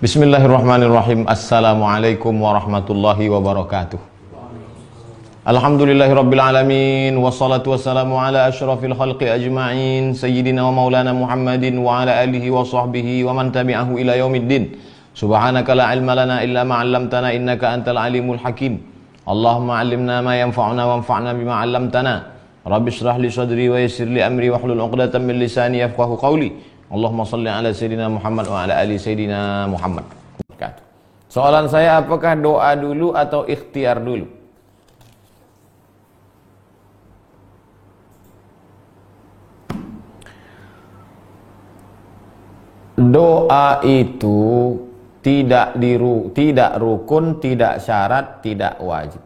Bismillahirrahmanirrahim. Assalamualaikum warahmatullahi wabarakatuh. Alhamdulillahirabbil alamin wassalatu wassalamu ala asyrafil khalqi ajma'in sayyidina wa maulana Muhammadin wa ala alihi wa sahbihi wa man tabi'ahu ila yaumiddin. Subhanaka la ilma lana illa ma 'allamtana innaka antal alimul hakim. Allahumma 'allimna ma yanfa'una wanfa'na bima 'allamtana. Rabbi shrah li sadri wa yassir li amri wahlul 'uqdatam min lisani yafqahu qawli. Allahumma salli ala sayyidina Muhammad wa ala ali sayyidina Muhammad. Soalan saya, apakah doa dulu atau ikhtiar dulu? Doa itu tidak rukun, tidak syarat, tidak wajib.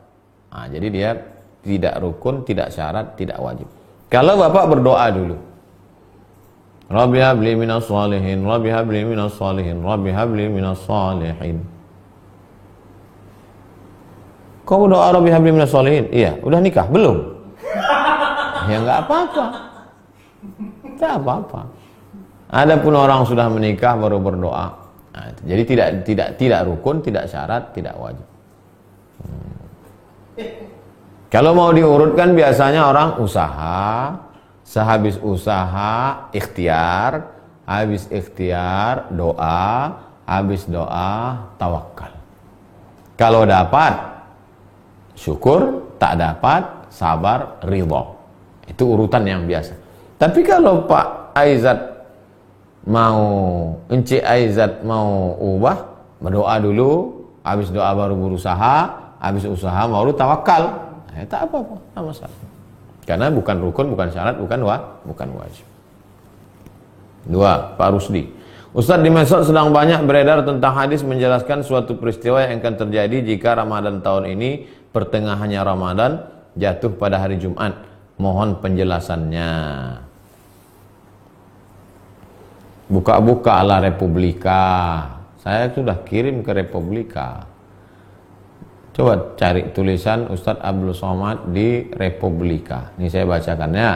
Nah, jadi dia tidak rukun, tidak syarat, tidak wajib. Kalau Bapak berdoa dulu, Rabbi habli minas shalihin, Rabbi habli minas shalihin, Rabbi habli minas shalihin. Kau berdoa Rabbi habli minas shalihin? Iya, udah nikah? Belum? Ya enggak apa-apa. Enggak apa-apa. Adapun orang sudah menikah baru berdoa. Nah, jadi tidak rukun, tidak syarat, tidak wajib. Kalau mau diurutkan biasanya orang usaha, sehabis usaha ikhtiar, habis ikhtiar doa, habis doa tawakal. Kalau dapat syukur, tak dapat sabar, ridha. Itu urutan yang biasa. Tapi kalau Pak Aizat mau, Encik Aizat mau ubah, berdoa dulu, habis doa baru berusaha, habis usaha baru tawakal. Nah, tak apa-apa, tak masalah. Karena bukan rukun, bukan syarat, bukan wajib. 2. Pak Rusdi. Ustaz, di medsos sedang banyak beredar tentang hadis menjelaskan suatu peristiwa yang akan terjadi jika Ramadan tahun ini pertengahannya Ramadan jatuh pada hari Jumat. Mohon penjelasannya. Buka-buka ala Republika. Saya sudah kirim ke Republika. Coba cari tulisan Ustadz Abdul Somad di Republika. Ini saya bacakannya.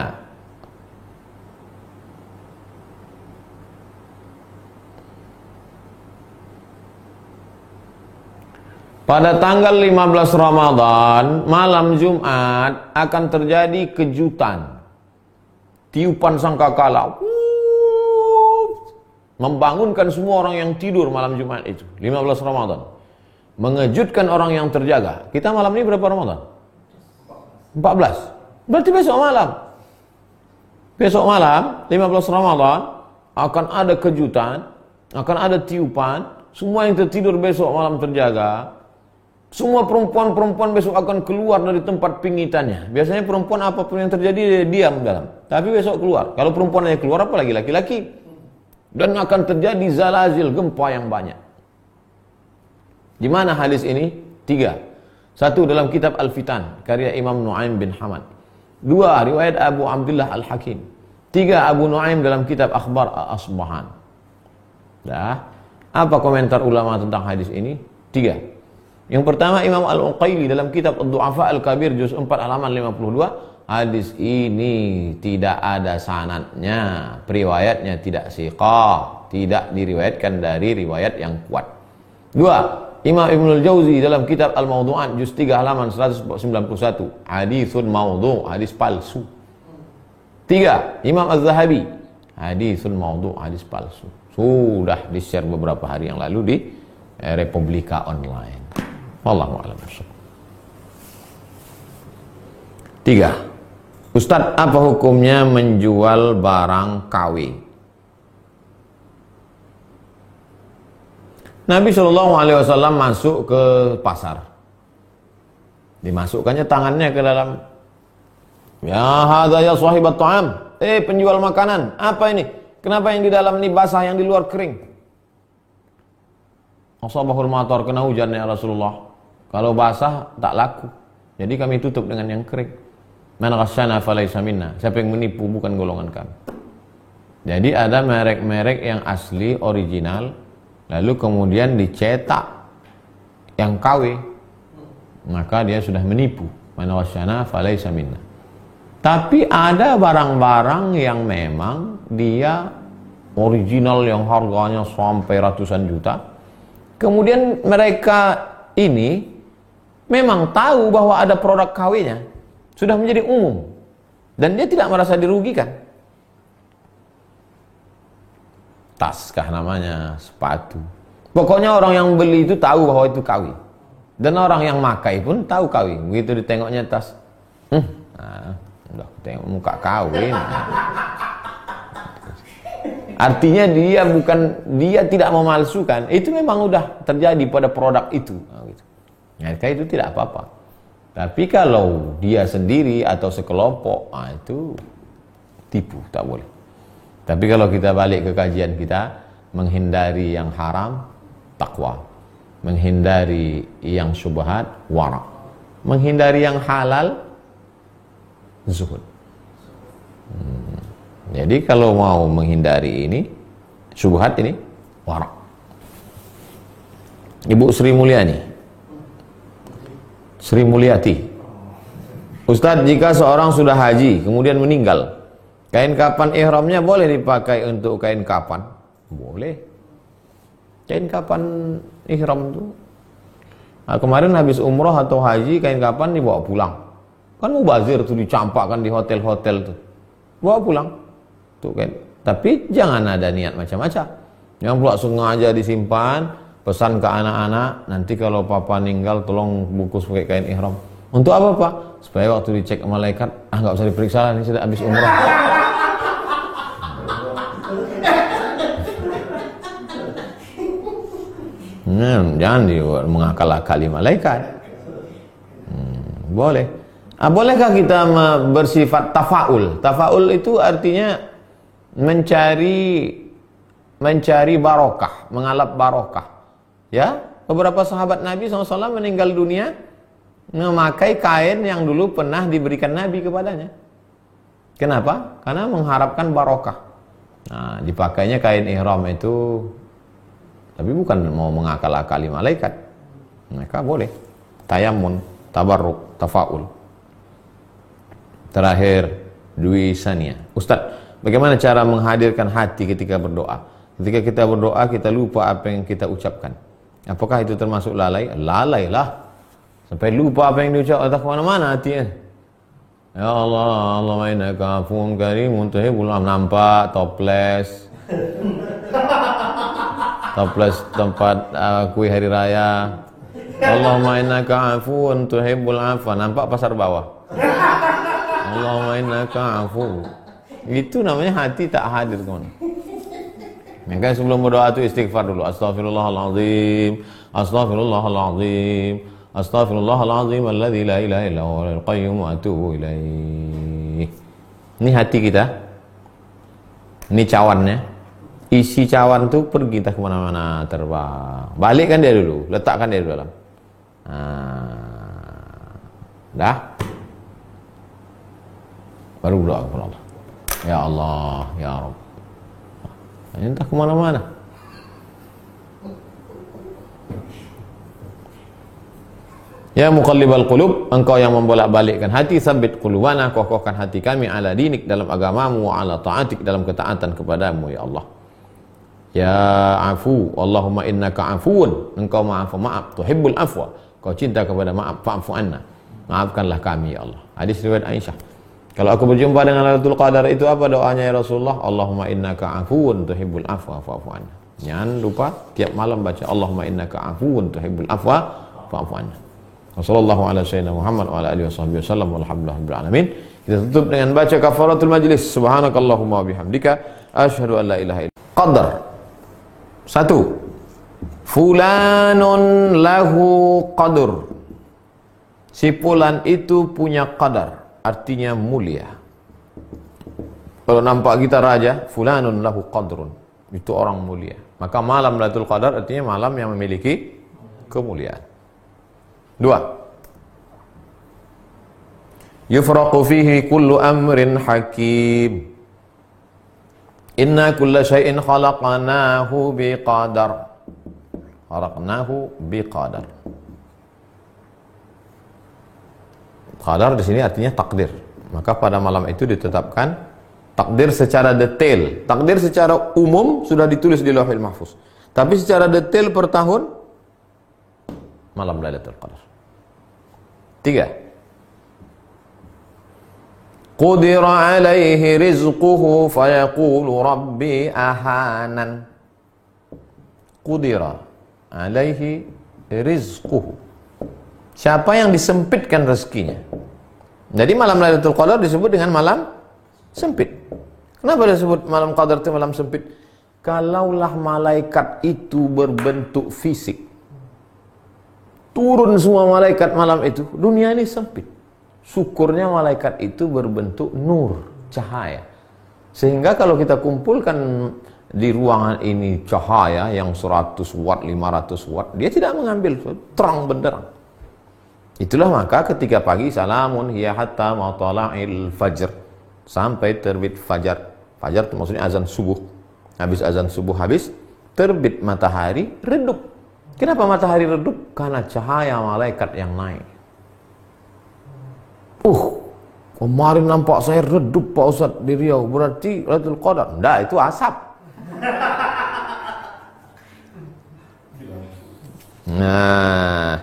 Pada tanggal 15 Ramadan, malam Jumat akan terjadi kejutan. Tiupan sangkakala. Membangunkan semua orang yang tidur malam Jumat itu. 15 Ramadan. Mengejutkan orang yang terjaga. Kita malam ini berapa Ramadan? 14. Berarti besok malam. Besok malam 15 Ramadan akan ada kejutan, akan ada tiupan. Semua yang tertidur besok malam terjaga. Semua perempuan-perempuan besok akan keluar dari tempat pingitannya. Biasanya perempuan apapun yang terjadi dia diam dalam. Tapi besok keluar. Kalau perempuan hanya keluar, apalagi laki-laki. Dan akan terjadi zalazil, gempa yang banyak. Di mana hadis ini? 3. 1 dalam kitab Al-Fitan karya Imam Nu'aim bin Hamad. 2 riwayat Abu Abdullah Al-Hakim. 3 Abu Nu'aim dalam kitab Akhbar Al-Asbahan. Dah. Apa komentar ulama tentang hadis ini? 3. Yang pertama, Imam Al-Uqayli dalam kitab Ad-Du'afa Al-Kabir juz 4 halaman 52. Hadis ini tidak ada sanadnya, riwayatnya tidak siqah, tidak diriwayatkan dari riwayat yang kuat. 2. Imam Ibnul Jauzi dalam kitab Al-Mawdu'at juz 3 halaman 191. Haditsun maudhu', hadis palsu. 3. Imam Az-Zahabi, haditsun maudhu', hadis palsu. Sudah di-share beberapa hari yang lalu di Republika Online. Wallahu a'lam bishawab. 3. Ustadz, apa hukumnya menjual barang KW? Nabi SAW masuk ke pasar. Dimasukkannya tangannya ke dalam. Ya hadza ya sahibat ta'am. Penjual makanan, apa ini? Kenapa yang di dalam ini basah, yang di luar kering? Asabahul matar, kena hujan ya Rasulullah. Kalau basah tak laku. Jadi kami tutup dengan yang kering. Man ghasyana falaysa minna. Siapa yang menipu bukan golongan kami. Jadi ada merek-merek yang asli, original, lalu kemudian dicetak yang KW, maka dia sudah menipu. Man ghasyana falaysa minna. Tapi ada barang-barang yang memang dia original yang harganya sampai ratusan juta, Kemudian mereka ini memang tahu bahwa ada produk KW-nya, sudah menjadi umum, dan dia tidak merasa dirugikan. Tas kah namanya, sepatu. Pokoknya orang yang beli itu tahu bahwa itu KW. Dan orang yang makai pun tahu KW. Begitu ditengoknya tas, udah tengok muka KW. Artinya dia tidak memalsukan. Itu memang udah terjadi pada produk itu. Maka itu tidak apa-apa. Tapi kalau dia sendiri atau sekelompok, itu tipu, tak boleh. Tapi kalau kita balik ke kajian kita, menghindari yang haram, takwa. Menghindari yang syubhat, wara. Menghindari yang halal, zuhud. Jadi kalau mau menghindari ini, syubhat ini, wara. Ibu Sri Mulyani, Sri Mulyati, Ustadz, jika seorang sudah haji kemudian meninggal, kain kapan ihramnya boleh dipakai untuk kain kapan? Boleh. Kain kapan ihram itu? Kemarin habis umroh atau haji, kain kapan dibawa pulang. Kan mubazir tuh, dicampakkan di hotel-hotel tuh. Bawa pulang. Tuh kan. Tapi jangan ada niat macam-macam. Yang pula sengaja disimpan, pesan ke anak-anak, nanti kalau papa meninggal tolong bungkus pakai kain ihram. Untuk apa, Pak? Supaya waktu dicek malaikat, nggak usah diperiksa lah, ini sudah habis umroh. Jangan mengakal-akali malaikat. Boleh. Bolehkah kita bersifat tafaul? Tafaul itu artinya mencari barokah, mengalap barokah. Ya, beberapa sahabat Nabi SAW meninggal dunia memakai kain yang dulu pernah diberikan Nabi kepadanya. Kenapa? Karena mengharapkan barokah. Nah, dipakainya kain ihram itu, tapi bukan mau mengakal-akali malaikat. Mereka boleh tayamun, tabarruk, tafaul. Terakhir, Dwi Sania. Ustadz, bagaimana cara menghadirkan hati ketika berdoa? Ketika kita berdoa, kita lupa apa yang kita ucapkan. Apakah itu termasuk lalai? Lalai lah. Sampai lupa apa yang diucap, atau kemana-mana hatinya. Ya Allah, Allahumma innaka afuwwun karimun tuhibbul afwa. Nampak toples. Toples tempat kue hari raya. Allahumma innaka afuwwun tuhibbul afwa. Nampak pasar bawah. Allahumma innaka afuwwun. Itu namanya hati tak hadir, kawan. Maka sebelum berdoa itu istighfar dulu. Astaghfirullahaladzim, astaghfirullahaladzim, astaghfirullahaladzim alladzi la ilaha illa huwal qayyum wa atubu ilaih. Ini hati kita. Ini cawannya. Isi cawan tuh pergi entah kemana-mana, terbang. Balikkan dia dulu, letakkan dia di dalam. Dah. Baru berdoa kepada Allah. Ya Allah, ya Rabb. Entah kemana-mana. Ya muqallibal qulub, engkau yang membolak-balikkan hati, sabbit qulubana, kokohkan hati kami ala dinik, dalam agamamu, wa ala ta'atik, dalam ketaatan kepadamu, ya Allah. Ya afu, Allahumma innaka afuun, engkau maaf, tuhibbul afwa, kau cinta kepada maaf, fa'fu anna, maafkanlah kami, ya Allah. Hadis riwayat Aisyah. Kalau aku berjumpa dengan Lailatul Qadar, itu apa doanya ya Rasulullah? Allahumma innaka afuun tuhibbul afwa fa'fu anna. Jangan lupa tiap malam baca Allahumma innaka afuun tuhibbul afwa fa'fu anna. Wassallallahu ala sayyidina Muhammad wa ala alihi wasallam walhamdulillahirabbil alamin. Kita tutup dengan baca kafaratul majlis. Subhanakallahumma wa bihamdika asyhadu an la ilaha illa anta. Qadar. 1. Fulanun lahu qadur. Si fulan itu punya qadar. Artinya mulia. Kalau nampak kita raja, fulanun lahu qadrun, itu orang mulia. Maka malam Lailatul Qadar artinya malam yang memiliki kemuliaan. 2. Yufraqu fihi kullu amrin hakim. Inna kulla syai'in khalaqnahu biqadar. Khalaqnahu biqadar. Qadar di sini artinya takdir. Maka pada malam itu ditetapkan takdir secara detail. Takdir secara umum sudah ditulis di Lauhul Mahfuz. Tapi secara detail per tahun malam Lailatul Qadar. 3. Qudira alaihi rizquhu fayaqulu rabbi ahanan. Qudira alaihi rizquhu. Siapa yang disempitkan rezekinya. Jadi malam Lailatul Qadar disebut dengan malam sempit. Kenapa disebut malam Qadar itu malam sempit? Kalaulah malaikat itu berbentuk fisik, turun semua malaikat malam itu, dunia ini sempit. Syukurnya malaikat itu berbentuk nur, cahaya. Sehingga kalau kita kumpulkan di ruangan ini cahaya yang 100 watt, 500 watt, dia tidak mengambil, terang benderang. Itulah maka ketika pagi, salamun hiya hatta matla'il fajr, sampai terbit fajar. Fajar itu maksudnya azan subuh. Habis azan subuh habis, terbit matahari, redup. Kenapa matahari redup? Karena cahaya malaikat yang naik. Kemarin nampak saya redup Pak Ustadz di Riau, berarti Lailatul Qadar. Enggak, itu asap. Nah,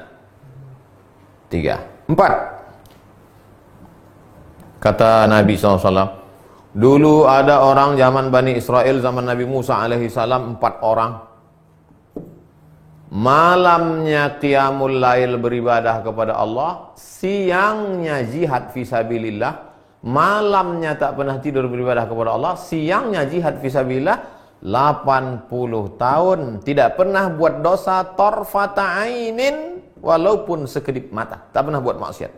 3. 4. Kata Nabi SAW, dulu ada orang zaman Bani Israel, zaman Nabi Musa alaihi salam, 4 orang. Malamnya qiyamul lail beribadah kepada Allah, siangnya jihad fisabilillah. Malamnya tak pernah tidur beribadah kepada Allah, siangnya jihad fisabilillah. 80 tahun tidak pernah buat dosa torfata ainin, walaupun sekedip mata, tak pernah buat maksiat.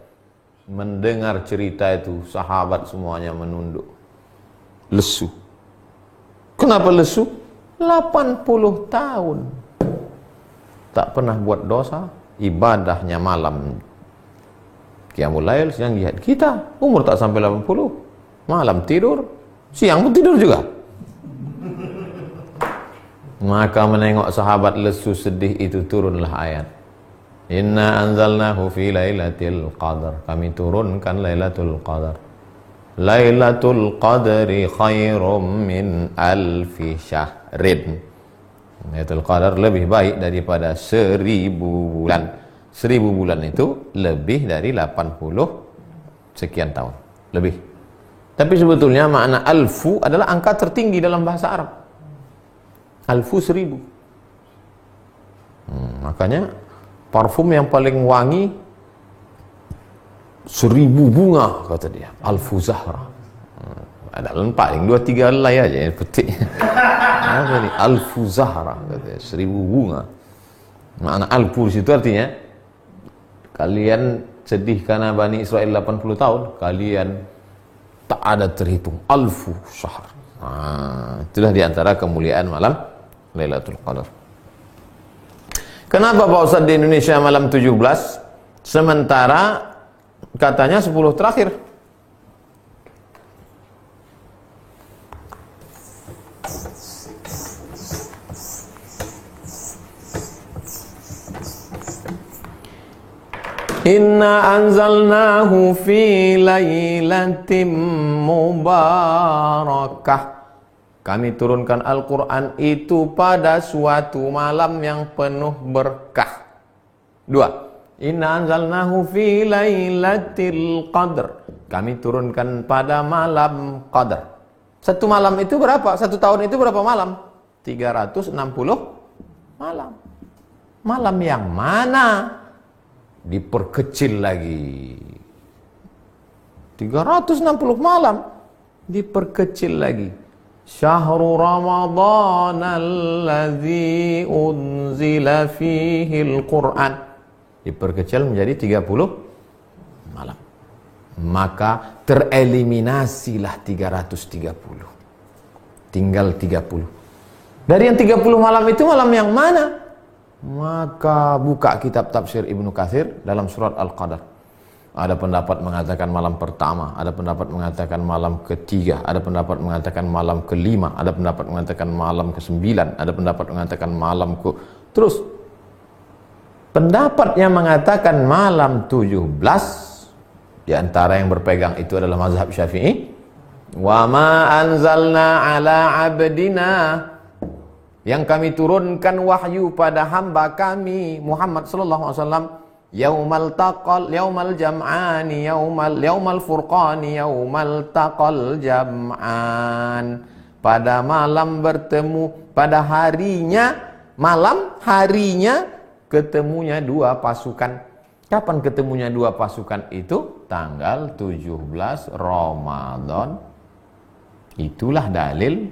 Mendengar cerita itu, sahabat semuanya menunduk, lesu. Kenapa lesu? 80 tahun tak pernah buat dosa, ibadahnya malam qiyamul lail, siang jihad. Kita umur tak sampai 80, malam tidur, siang pun tidur juga. Maka menengok sahabat lesu sedih itu, turunlah ayat, inna anzalnahu fi lailatul qadar. Kami turunkan Lailatul Qadar. Lailatul Qadri khairum min alfi syahrin. Lailatul Qadar lebih baik daripada 1000 bulan. 1000 bulan itu lebih dari 80 sekian tahun. Lebih. Tapi sebetulnya makna alfu adalah angka tertinggi dalam bahasa Arab. Alfu 1000. Makanya parfum yang paling wangi 1000 bunga kata dia, Alfu Zahra. Ada paling 2-3 helai aja yang petik. Apa ni? Alfu Zahra katanya, 1000 bunga. Makna alfu di situ artinya kalian sedih karena Bani Israel 80 tahun, kalian tak ada terhitung alfu syahr. Itulah diantara kemuliaan malam Lailatul Qadar. Kenapa Pak Ustadz di Indonesia malam 17 sementara katanya 10 terakhir? Inna anzalnahu fi lailatin mubarakah. Kami turunkan Al-Quran itu pada suatu malam yang penuh berkah. 2. Inna anzalnahu fi lailatul qadr. Kami turunkan pada malam qadar. Satu malam itu berapa? Satu tahun itu berapa malam? 360 malam. Malam yang mana? Diperkecil lagi. 360 malam diperkecil lagi. Syahrul Ramadan alladzi unzila fihi al-Qur'an. Diperkecil menjadi 30 malam. Maka tereliminasilah 330. Tinggal 30. Dari yang 30 malam itu malam yang mana? Maka buka kitab tafsir Ibnu Katsir dalam surat Al-Qadar. Ada pendapat mengatakan malam pertama, ada pendapat mengatakan malam ketiga, ada pendapat mengatakan malam kelima, ada pendapat mengatakan malam ke-9, ada pendapat mengatakan malam ke... Terus pendapat yang mengatakan malam 17, di antara yang berpegang itu adalah mazhab Syafi'i. Wa ma anzalna ala abdina yang kami turunkan wahyu pada hamba kami Muhammad sallallahu alaihi wasallam, yaumal jam'ani yaumal furqani yaumal taqal jam'an, pada malam bertemu, pada harinya ketemunya dua pasukan. Kapan ketemunya dua pasukan itu? Tanggal 17 Ramadan. Itulah dalil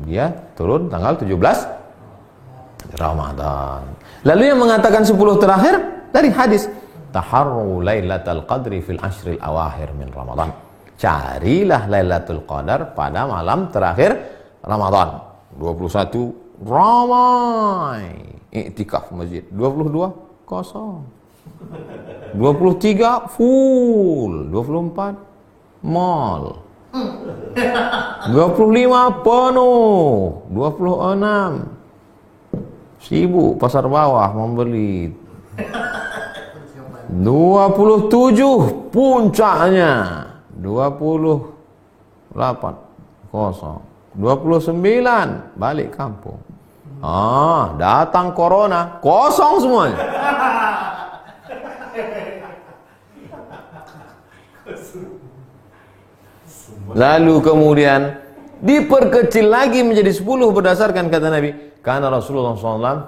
dia turun tanggal 17 Ramadan. Lalu yang mengatakan 10 terakhir dari hadis, taharru lailatul qadri fil ashril awakhir min Ramadan. Carilah Lailatul Qadar pada malam terakhir Ramadan. 21 ramai iktikaf masjid, 22 kosong, 23 full, 24 mall, 25 penuh, 26 sibuk pasar bawah membeli, 27 puncaknya, 28 kosong, 29 balik kampung. Datang corona, kosong semuanya. Lalu kemudian diperkecil lagi menjadi 10 berdasarkan kata Nabi. Karena Rasulullah SAW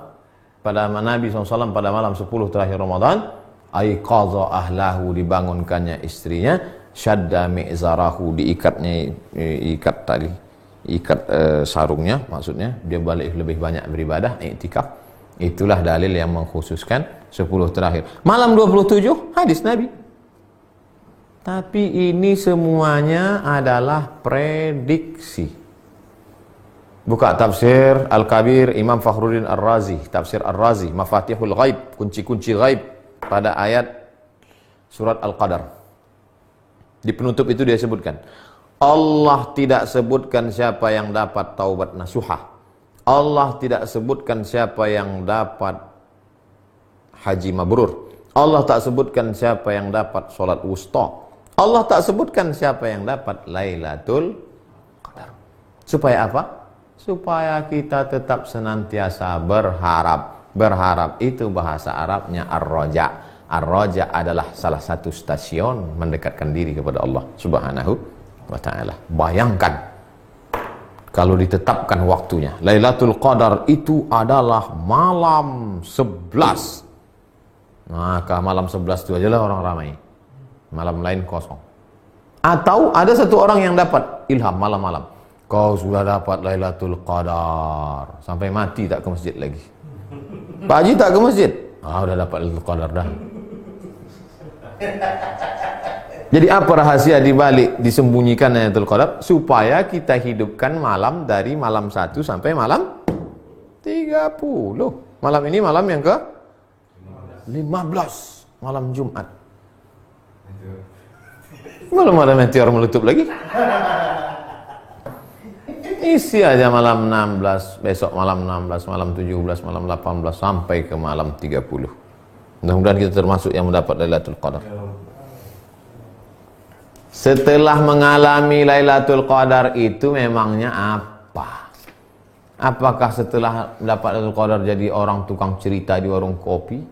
pada Nabi SAW pada malam 10 terakhir Ramadan, aiqadha ahlahu, dibangunkannya istrinya, syadda mi'zarahu, ikat sarungnya, maksudnya dia balik lebih banyak beribadah, iktikaf. Itulah dalil yang mengkhususkan 10 terakhir. Malam 27 hadis Nabi. Tapi ini semuanya adalah prediksi. Buka tafsir Al-Kabir Imam Fakhruddin Ar-Razi, tafsir Ar-Razi, Mafatihul Ghaib, kunci-kunci ghaib, pada ayat surat Al-Qadar. Di penutup itu dia sebutkan, Allah tidak sebutkan siapa yang dapat taubat nasuhah. Allah tidak sebutkan siapa yang dapat haji mabrur. Allah tak sebutkan siapa yang dapat sholat wusta. Allah tak sebutkan siapa yang dapat Lailatul Qadar. Supaya apa? Supaya kita tetap senantiasa berharap. Berharap itu bahasa Arabnya ar-raja. Ar-raja adalah salah satu stasiun mendekatkan diri kepada Allah Subhanahu wa ta'ala. Bayangkan kalau ditetapkan waktunya. Lailatul Qadar itu adalah malam 11. Maka malam 11 itu ajalah orang ramai. Malam lain kosong. Atau ada satu orang yang dapat ilham malam-malam. Kau sudah dapat Lailatul Qadar. Sampai mati tak ke masjid lagi. Pak Haji tak ke masjid. Udah dapat Lailatul Qadar dah. Jadi apa rahasia dibalik disembunyikan Lailatul Qadar? Supaya kita hidupkan malam dari malam 1 sampai malam 30. Malam ini malam yang ke 15. Malam Jumat. Belum ada meteor meletup lagi. Isi aja malam 16, besok malam 16, malam 17, malam 18 sampai ke malam 30. Mudah-mudahan kita termasuk yang mendapat Lailatul Qadar. Setelah mengalami Lailatul Qadar itu memangnya apa? Apakah setelah dapat Lailatul Qadar jadi orang tukang cerita di warung kopi,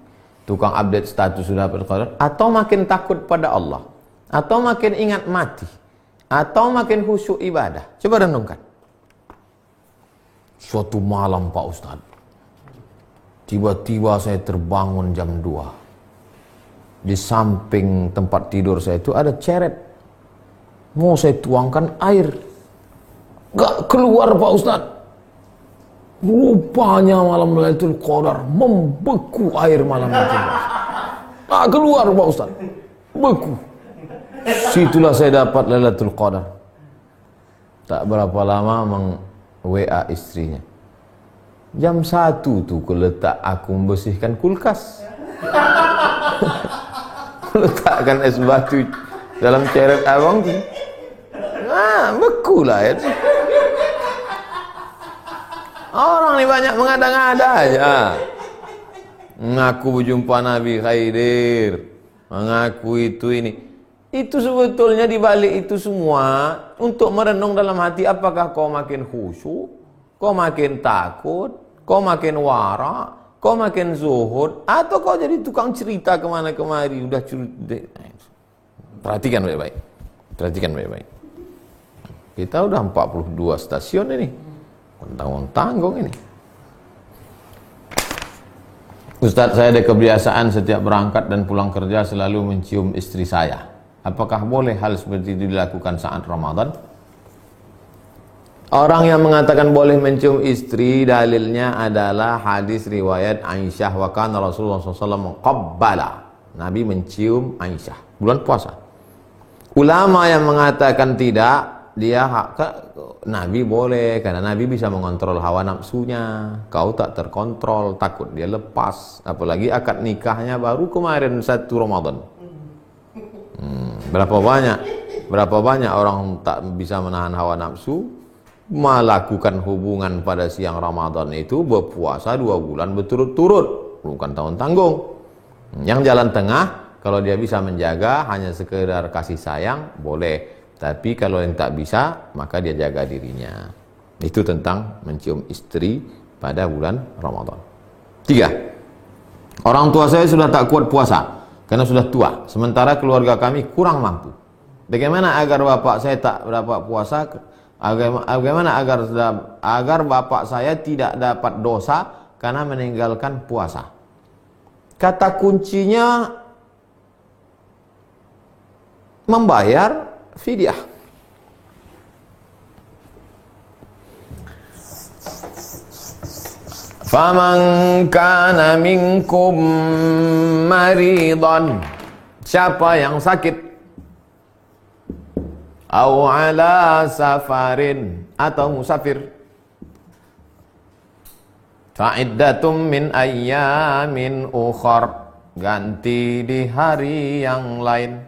tukang update status sudah dapat Qadar, atau makin takut pada Allah, atau makin ingat mati, atau makin khusyuk ibadah? Coba renungkan. Suatu malam Pak Ustaz, tiba-tiba saya terbangun jam 2. Di samping tempat tidur saya itu ada ceret. Mau saya tuangkan air, gak keluar Pak Ustaz. Rupanya malam Lailatul Qadar membeku air malam itu. Gak keluar Pak Ustaz, beku. Situlah saya dapat Lailatul Qadar. Tak berapa lama WA istrinya. Jam 1 tuh aku membersihkan kulkas. Letakkan es batu dalam ceret abang tu. Beku lah ya. Orang ni banyak mengada-ngada aja. Mengaku berjumpa Nabi Khaidir, mengaku itu ini. Itu sebetulnya dibalik itu semua untuk merenung dalam hati, apakah kau makin khusyuk kau makin takut, kau makin warak, kau makin zuhud, atau kau jadi tukang cerita kemana kemari, udah cerita. Perhatikan baik-baik. Perhatikan baik-baik. Kita udah 42 stasiun ini. Tanggung-tanggung ini. Ustadz, saya ada kebiasaan setiap berangkat dan pulang kerja selalu mencium istri saya. Apakah boleh hal seperti itu dilakukan saat Ramadan? Orang yang mengatakan boleh mencium istri, dalilnya adalah hadis riwayat Aisyah, wa kana Rasulullah SAW qabbala. Nabi mencium Aisyah bulan puasa. Ulama yang mengatakan tidak, Nabi boleh, karena Nabi bisa mengontrol hawa nafsunya. Kau tak terkontrol, takut dia lepas. Apalagi akad nikahnya baru kemarin 1 Ramadan. Berapa banyak orang tak bisa menahan hawa nafsu, melakukan hubungan pada siang Ramadan itu, berpuasa 2 bulan berturut-turut, bukan tahun tanggung. Yang jalan tengah, kalau dia bisa menjaga hanya sekedar kasih sayang, boleh. Tapi kalau yang tak bisa, maka dia jaga dirinya. Itu tentang mencium istri pada bulan Ramadan. 3. Orang tua saya sudah tak kuat puasa karena sudah tua, sementara keluarga kami kurang mampu. Bagaimana agar bapak saya tak dapat puasa? Bagaimana agar bapak saya tidak dapat dosa karena meninggalkan puasa? Kata kuncinya membayar fidyah. Faman kana minkum maridan, siapa yang sakit, au ala safarin, atau musafir, fa'iddatum min ayyamin ukhar, ganti di hari yang lain.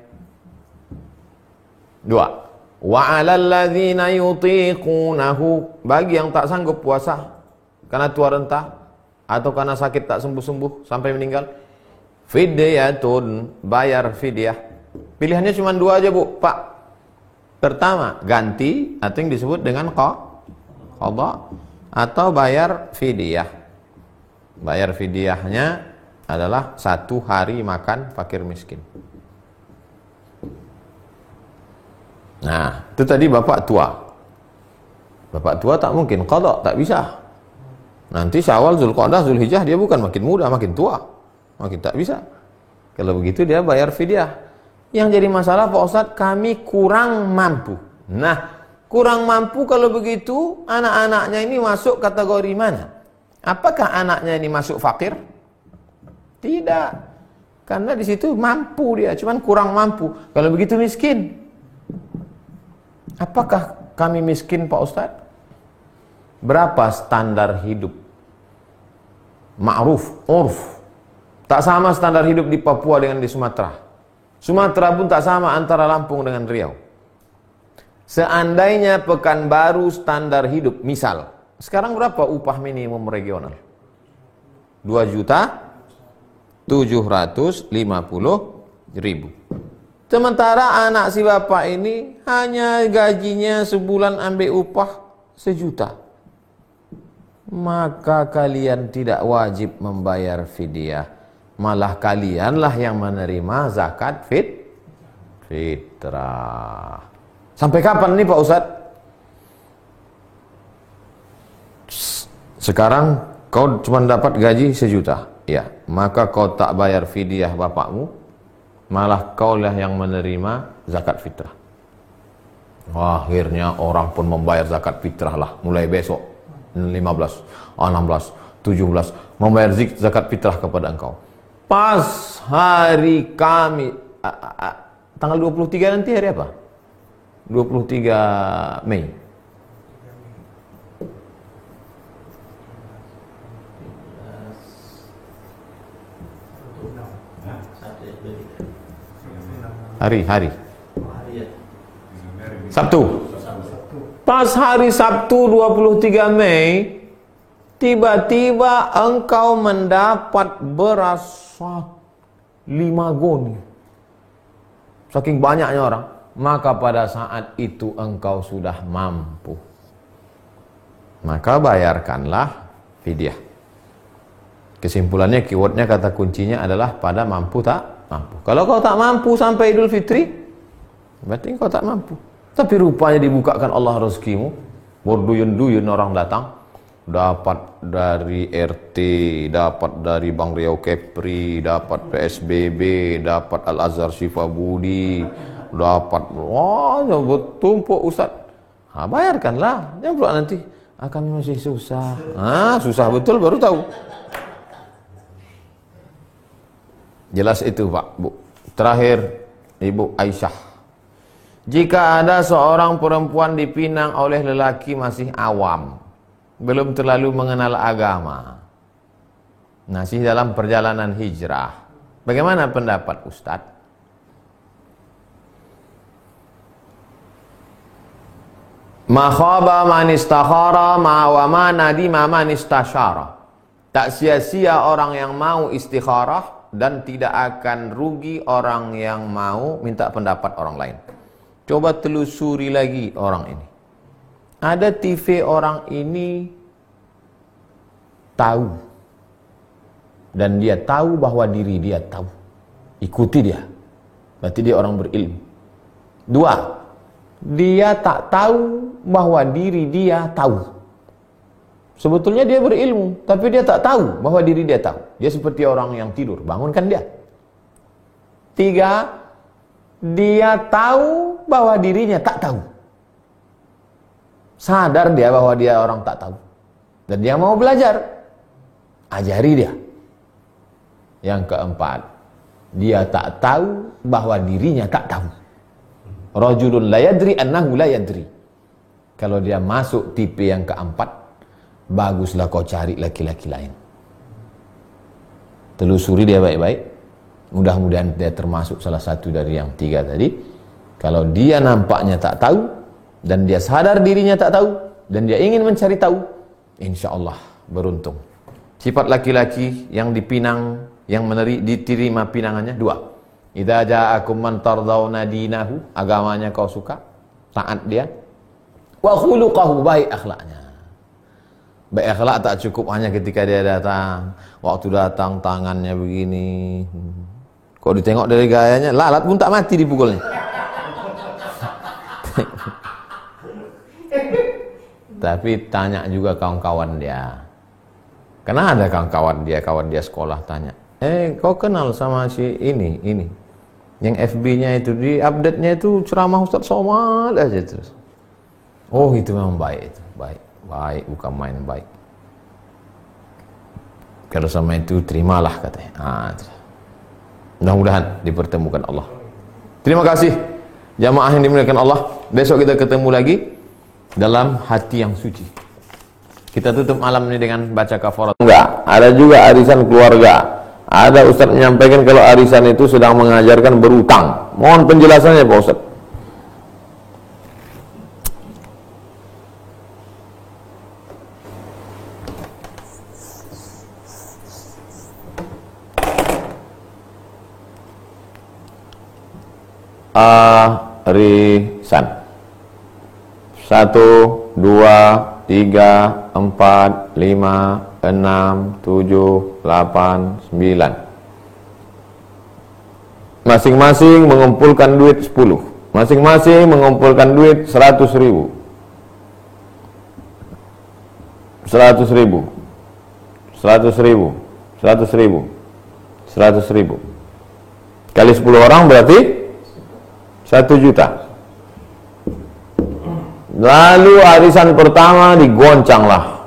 2. Wa 'alal ladzina yutiqunahu, bagi yang tak sanggup puasa karena tua renta atau karena sakit tak sembuh-sembuh sampai meninggal, fidyatun, bayar fidyah. Pilihannya cuma 2 aja, Bu, Pak. Pertama, ganti atau yang disebut dengan qadha, atau bayar fidyah. Bayar fidyahnya adalah 1 hari makan fakir miskin. Nah, itu tadi bapak tua. Bapak tua tak mungkin qadha, tak bisa. Nanti Syawal, Zulqa'dah, Zulhijjah dia bukan makin muda, makin tua. Makin tak bisa. Kalau begitu dia bayar fidyah. Yang jadi masalah, Pak Ustadz, kami kurang mampu. Nah, kurang mampu kalau begitu, anak-anaknya ini masuk kategori mana? Apakah anaknya ini masuk fakir? Tidak. Karena di situ mampu dia, cuman kurang mampu. Kalau begitu miskin. Apakah kami miskin, Pak Ustadz? Berapa standar hidup? Ma'ruf, urf. Tak sama standar hidup di Papua dengan di Sumatera. Sumatera pun tak sama antara Lampung dengan Riau. Seandainya Pekanbaru standar hidup, misal, sekarang berapa upah minimum regional? 2.750.000. Sementara anak si bapak ini hanya gajinya sebulan ambil upah 1 juta. Maka kalian tidak wajib membayar fidyah. Malah kalianlah yang menerima zakat fitrah. Sampai kapan nih Pak Ustadz? Sekarang kau cuma dapat gaji 1 juta. Ya, maka kau tak bayar fidyah bapakmu, malah kaulah yang menerima zakat fitrah. Akhirnya orang pun membayar zakat fitrah lah. Mulai besok 15, 16, 17 membayar zakat fitrah kepada engkau. Pas hari Kamis, tanggal 23 nanti hari apa? 23 Mei. Hari Sabtu. Pas hari Sabtu 23 Mei, tiba-tiba engkau mendapat beras 5 goni. Saking banyaknya orang, maka pada saat itu engkau sudah mampu. maka bayarkanlah fidyah. Kesimpulannya, keywordnya, kata kuncinya adalah pada mampu tak mampu. Kalau kau tak mampu sampai Idul Fitri, berarti kau tak mampu. Tapi rupanya dibukakan Allah rezekimu, berduyun-duyun orang datang, dapat dari RT, dapat dari Bang Riau Kepri, dapat PSBB, dapat Al-Azhar Syifa Budi, dapat, wah, bertumpuk Ustaz. Bayarkanlah, jangan pula nanti kami masih susah. Susah betul baru tahu. Jelas itu Pak, Bu. Terakhir, Ibu Aisyah. Jika ada seorang perempuan dipinang oleh lelaki masih awam, belum terlalu mengenal agama, masih dalam perjalanan hijrah, bagaimana pendapat Ustadz? Ma khaba man istakhara wa ma nadima man istasyara. Tak sia-sia orang yang mau istikharah, dan tidak akan rugi orang yang mau minta pendapat orang lain. Coba telusuri lagi orang ini. Ada TV orang ini tahu, dan dia tahu bahwa diri dia tahu. Ikuti dia, berarti dia orang berilmu. Dua, dia tak tahu bahwa diri dia tahu. Sebetulnya dia berilmu, tapi dia tak tahu bahwa diri dia tahu. Dia seperti orang yang tidur, bangunkan dia. Tiga, dia tahu bahwa dirinya tak tahu. Sadar dia bahwa dia orang tak tahu, dan dia mau belajar. Ajari dia. Yang keempat, dia tak tahu bahwa dirinya tak tahu. Rajulun la yadri annahu la yadri. Kalau dia masuk tipe yang keempat, baguslah kau cari laki-laki lain. Telusuri dia baik-baik. Mudah-mudahan dia termasuk salah satu dari yang tiga tadi. Kalau dia nampaknya tak tahu, dan dia sadar dirinya tak tahu, dan dia ingin mencari tahu, insya Allah beruntung. Sifat laki-laki yang dipinang, yang diterima pinangannya, dua. Idza ja'akum man tardawna dinahu, agamanya kau suka, taat dia, wa khuluquhu, baik akhlaknya. Baik akhlak tak cukup hanya ketika dia datang. Waktu datang tangannya begini, kok ditengok dari gayanya, lalat pun tak mati dipukulnya. Tapi tanya juga kawan-kawan dia. Karena ada kawan dia sekolah tanya, kau kenal sama si ini? Yang FB-nya itu, di update-nya itu ceramah Ustaz Somad aja terus. Oh, itu memang baik itu. Baik, bukan main baik. Kalau sama itu terimalah katanya. Mudah-mudahan dipertemukan Allah. Terima kasih jamaah yang dimuliakan Allah. Besok kita ketemu lagi dalam hati yang suci. Kita tutup malam ini dengan baca kafarat. Enggak, ada juga arisan keluarga. Ada Ustaz menyampaikan kalau arisan itu sedang mengajarkan berutang. Mohon penjelasannya Pak Ustaz. Arisan 1, 2, 3, 4, 5, 6, 7, 8, 9. Masing-masing mengumpulkan duit 10. Masing-masing mengumpulkan duit 100.000. 100.000. 100.000. 100.000. 100.000. Kali 10 orang berarti 1 juta. Lalu arisan pertama digoncanglah.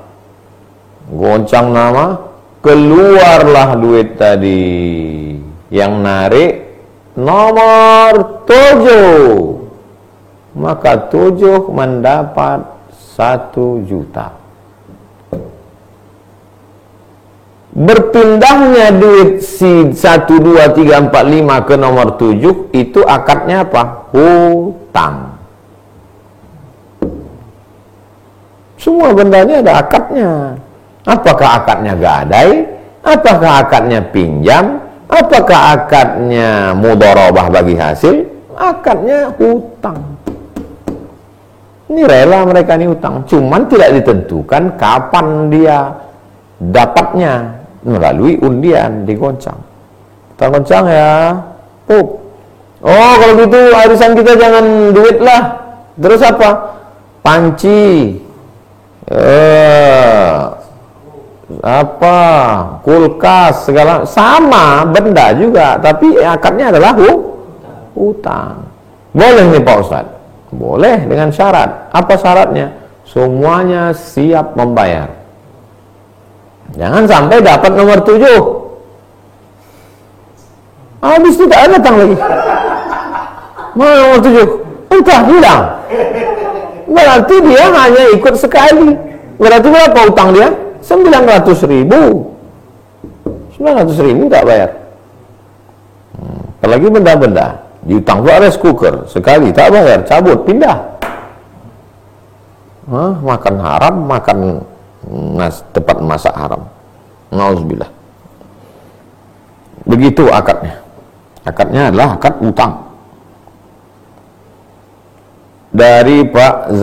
Goncang nama, keluarlah duit tadi. Yang narik nomor 7. Maka 7 mendapat 1 juta. Berpindahnya duit si 1, 2, 3, 4, 5 ke nomor 7, itu akadnya apa? Hutang. Semua bendanya ada akadnya. Apakah akadnya gadai? Apakah akadnya pinjam? Apakah akadnya mudharabah bagi hasil? Akadnya hutang. Ini rela mereka ini utang, cuman tidak ditentukan kapan dia dapatnya, melalui undian digoncang. Kita goncang ya, pup. Oh kalau gitu arisan kita jangan duit lah. Terus apa? Panci, apa, kulkas, segala sama benda juga, tapi akadnya adalah hutang. Boleh nih Pak Ustadz? Boleh dengan syarat. Apa syaratnya? Semuanya siap membayar. Jangan sampai dapat nomor 7 habis itu tak datang lagi. Mana nomor 7? Entah, hilang. Berarti dia hanya ikut sekali. Berarti berapa utang dia? 900.000. 900.000 tak bayar. Apalagi benda-benda diutang buat rice cooker, sekali tak bayar, cabut, pindah. Makan haram, makan tempat masak haram. Nauzubillah. Begitu akadnya. Akadnya adalah akad utang. Dari Pak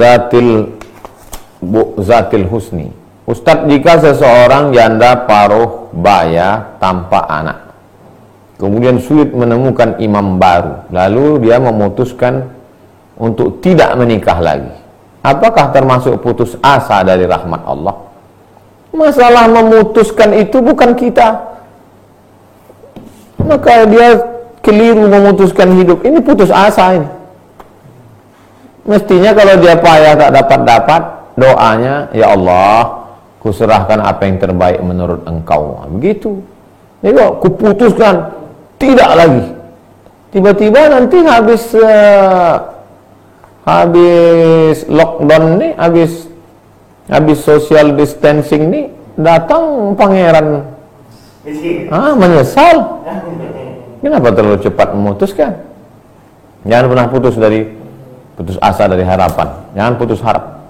Zatil Husni. Ustadz, jika seseorang janda paruh baya tanpa anak, kemudian sulit menemukan imam baru, lalu dia memutuskan untuk tidak menikah lagi, apakah termasuk putus asa dari rahmat Allah? Masalah memutuskan itu bukan kita, maka dia keliru memutuskan hidup. Ini putus asa ini. Mestinya kalau dia payah tak dapat, doanya, ya Allah, kuserahkan apa yang terbaik menurut Engkau. Begitu. Jadi kok kuputuskan tidak lagi. Tiba-tiba nanti habis lockdown nih, habis social distancing nih, datang pangeran. Menyesal. Kenapa terlalu cepat memutuskan? Jangan pernah putus asa dari harapan. Jangan putus harap.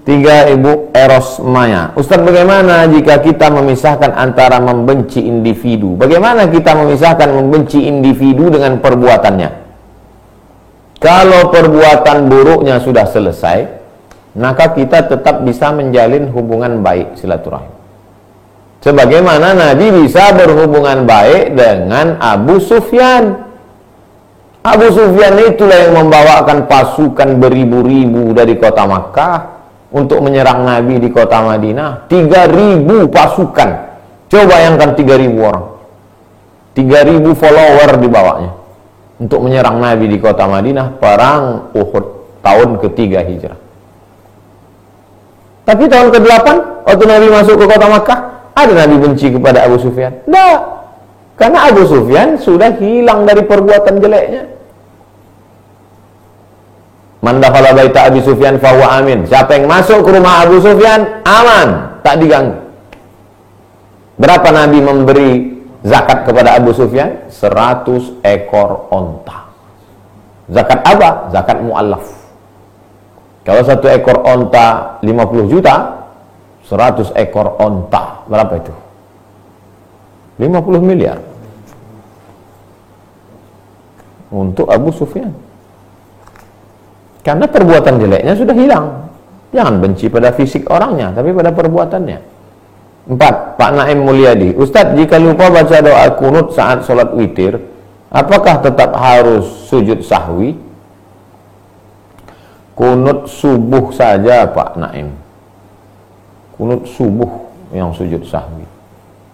3, Ibu Eros Maya. Ustadz, bagaimana jika kita memisahkan antara membenci individu? Bagaimana kita memisahkan membenci individu dengan perbuatannya? Kalau perbuatan buruknya sudah selesai, maka kita tetap bisa menjalin hubungan baik, silaturahim. Sebagaimana Nabi bisa berhubungan baik dengan Abu Sufyan. Abu Sufyan itulah yang membawakan pasukan beribu-ribu dari kota Makkah untuk menyerang Nabi di kota Madinah. 3.000 pasukan. Coba bayangkan 3.000 orang, 3.000 follower dibawanya untuk menyerang Nabi di kota Madinah, perang Uhud tahun ketiga hijrah. Tapi tahun ke-8 waktu Nabi masuk ke kota Makkah, ada Nabi benci kepada Abu Sufyan? Tidak, karena Abu Sufyan sudah hilang dari perbuatan jeleknya. Man dakhala baita Abi Sufyan fahuwa amin. Siapa yang masuk ke rumah Abu Sufyan aman, tak diganggu. Berapa Nabi memberi zakat kepada Abu Sufyan? 100 ekor onta. Zakat apa? Zakat mu'allaf. Kalau 1 ekor onta 50 juta, 100 ekor onta berapa itu? 50 miliar untuk Abu Sufyan. Karena perbuatan jeleknya sudah hilang. Jangan benci pada fisik orangnya, tapi pada perbuatannya. 4, Pak Naim Mulyadi. Ustadz, jika lupa baca doa kunut saat sholat witir, apakah tetap harus sujud sahwi? Kunut subuh saja Pak Naim. Kunut subuh yang sujud sahwi.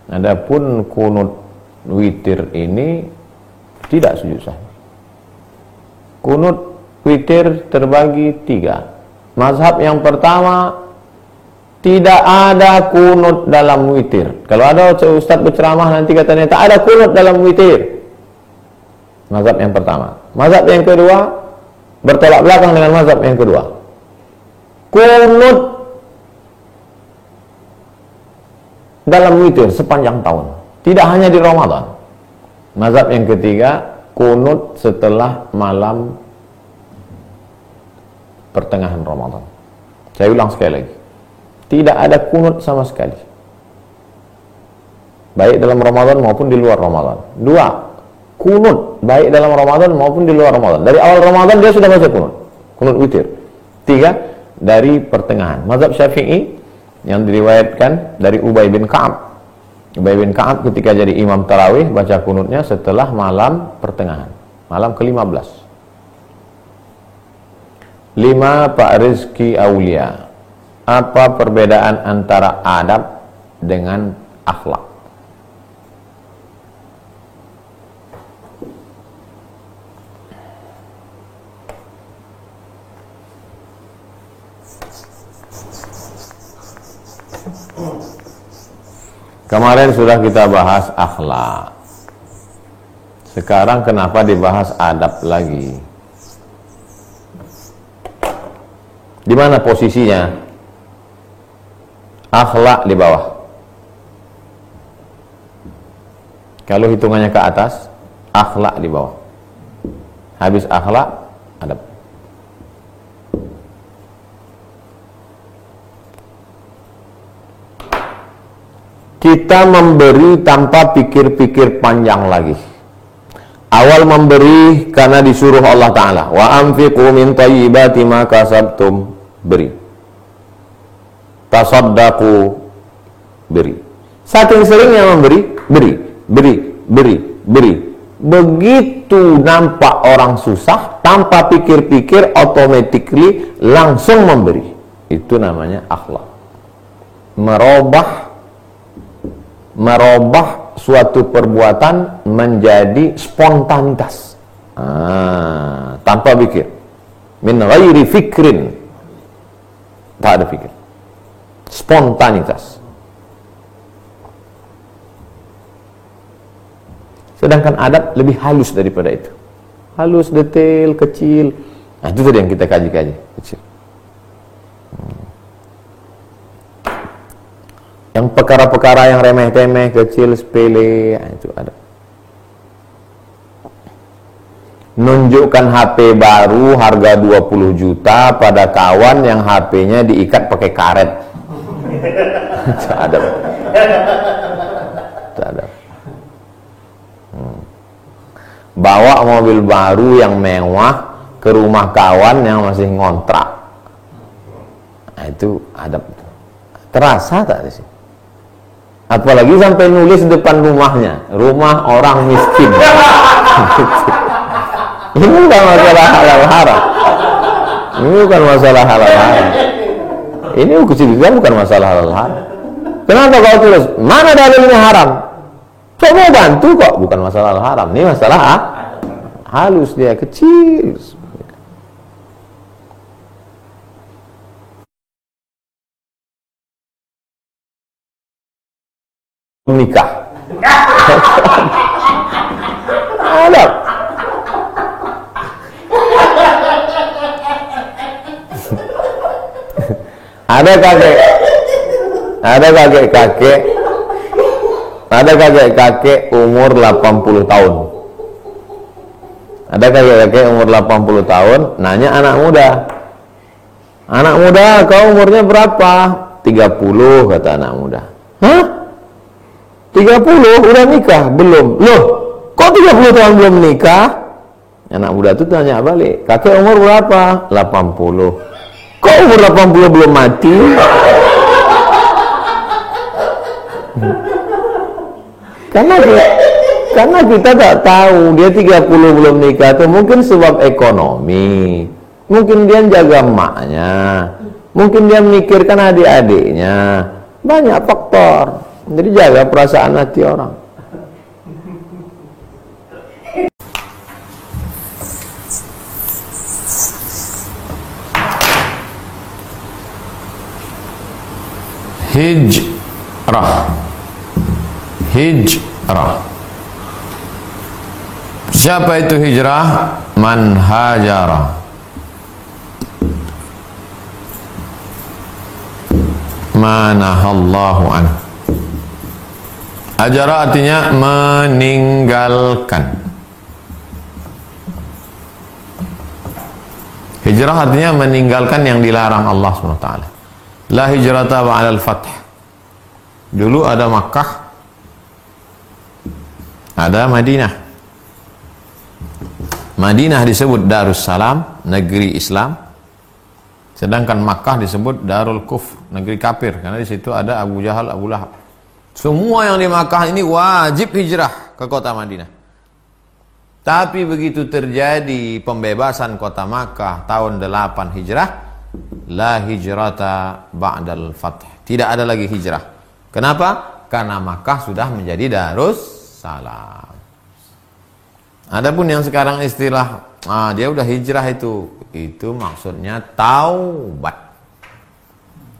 Adapun kunut witir ini tidak sujud sahwi. Kunut witir terbagi 3. Mazhab yang pertama, tidak ada kunut dalam witir. Kalau ada ustaz berceramah nanti katanya tak ada kunut dalam witir. Mazhab yang pertama. Mazhab yang kedua, bertolak belakang dengan mazhab yang kedua. Kunut dalam witir sepanjang tahun, tidak hanya di Ramadan. Mazhab yang ketiga, kunut setelah malam pertengahan Ramadan. Saya ulang sekali lagi, tidak ada kunut sama sekali, baik dalam Ramadan maupun di luar Ramadan. 2, kunut baik dalam Ramadan maupun di luar Ramadan. Dari awal Ramadan dia sudah baca kunut witir. 3 dari pertengahan. Mazhab Syafi'i yang diriwayatkan dari Ubay bin Ka'ab. Ubay bin Ka'ab ketika jadi imam tarawih baca kunutnya setelah malam pertengahan, malam ke-15. 5 Pak Rizki Aulia. Apa perbedaan antara adab dengan akhlak? Kemarin sudah kita bahas akhlak. Sekarang kenapa dibahas adab lagi? Di mana posisinya? Akhlak di bawah. Kalau hitungannya ke atas, akhlak di bawah. Habis akhlak, adab. Kita memberi tanpa pikir-pikir panjang lagi. Awal memberi karena disuruh Allah Ta'ala. Wa anfiqu min thayyibati ma kasabtum. Beri. Tasaddaqu. Beri. Saking seringnya memberi, beri. Begitu nampak orang susah, tanpa pikir-pikir, automatically langsung memberi. Itu namanya akhlak. Merubah suatu perbuatan menjadi spontanitas, tanpa pikir, min ghairi fikrin, tak ada pikir, spontanitas. Sedangkan adab lebih halus daripada itu, halus, detail, kecil. Nah, itu tadi yang kita kaji-kaji, kecil. Yang perkara-perkara yang remeh-temeh, kecil, sepele, itu ada. Nunjukkan HP baru harga 20 juta pada kawan yang HP-nya diikat pakai karet. Itu ada. Itu ada. Bawa mobil baru yang mewah ke rumah kawan yang masih ngontrak. Nah, itu ada. Terasa tak di sini? Apalagi sampai nulis depan rumahnya, rumah orang miskin. Ini bukan masalah halal haram. Ini bukan masalah halal haram. Ini bukan masalah halal haram. Kenapa kau tulis? Mana dalilnya haram? Coba bantu kok. Bukan masalah halal haram. Ini masalah halus, dia kecil. Menikah. Adab. Ada kakek-kakek umur 80 tahun. Ada kakek-kakek umur 80 tahun nanya anak muda. Anak muda, kau umurnya berapa? 30, kata anak muda. Hah? 30 udah nikah? Belum. Loh, kok 30 tahun belum nikah? Anak muda itu tanya balik, kakek umur berapa? 80. Kok umur 80 belum mati? Karena kita tak tahu dia 30 belum nikah itu mungkin sebab ekonomi, mungkin dia jaga emaknya, mungkin dia memikirkan adik-adiknya, banyak faktor. Jadi jaga perasaan hati orang. Hijrah. Siapa itu hijrah? Man hajara. Manahallahu anhu. Hajara artinya meninggalkan. Hijrah artinya meninggalkan yang dilarang Allah SWT. La hijrata ba'dal fath. Dulu ada Makkah, ada Madinah. Madinah disebut Darussalam, negeri Islam. Sedangkan Makkah disebut Darul Kufr, negeri kafir, karena di situ ada Abu Jahal, Abu Lahab. Semua yang di Makkah ini wajib hijrah ke kota Madinah. Tapi begitu terjadi pembebasan kota Makkah tahun 8 Hijrah, la hijrata ba'dal fath. Tidak ada lagi hijrah. Kenapa? Karena Makkah sudah menjadi Darus Salam. Adapun yang sekarang istilah dia udah hijrah itu maksudnya taubat.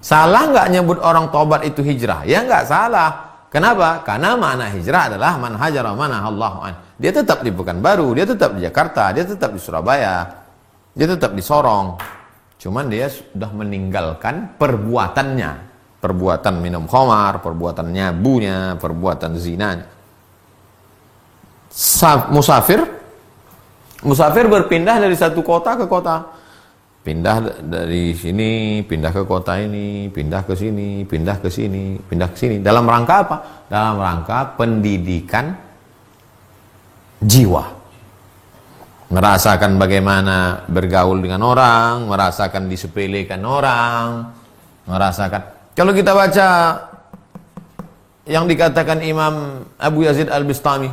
Salah nggak nyebut orang taubat itu hijrah? Ya nggak salah. Kenapa? Karena makna hijrah adalah man hajara manahallahu an. Dia tetap di Pekanbaru, dia tetap di Jakarta, dia tetap di Surabaya, dia tetap di Sorong. Cuman dia sudah meninggalkan perbuatannya, perbuatan minum khamar, perbuatan nyabunya, perbuatan zinanya. Musafir berpindah dari satu kota ke kota. Pindah dari sini, pindah ke kota ini, pindah ke sini, pindah ke sini, pindah ke sini. Dalam rangka apa? Dalam rangka pendidikan jiwa. Merasakan bagaimana bergaul dengan orang, merasakan disepelekan orang, merasakan. Kalau kita baca yang dikatakan Imam Abu Yazid Al-Bistami,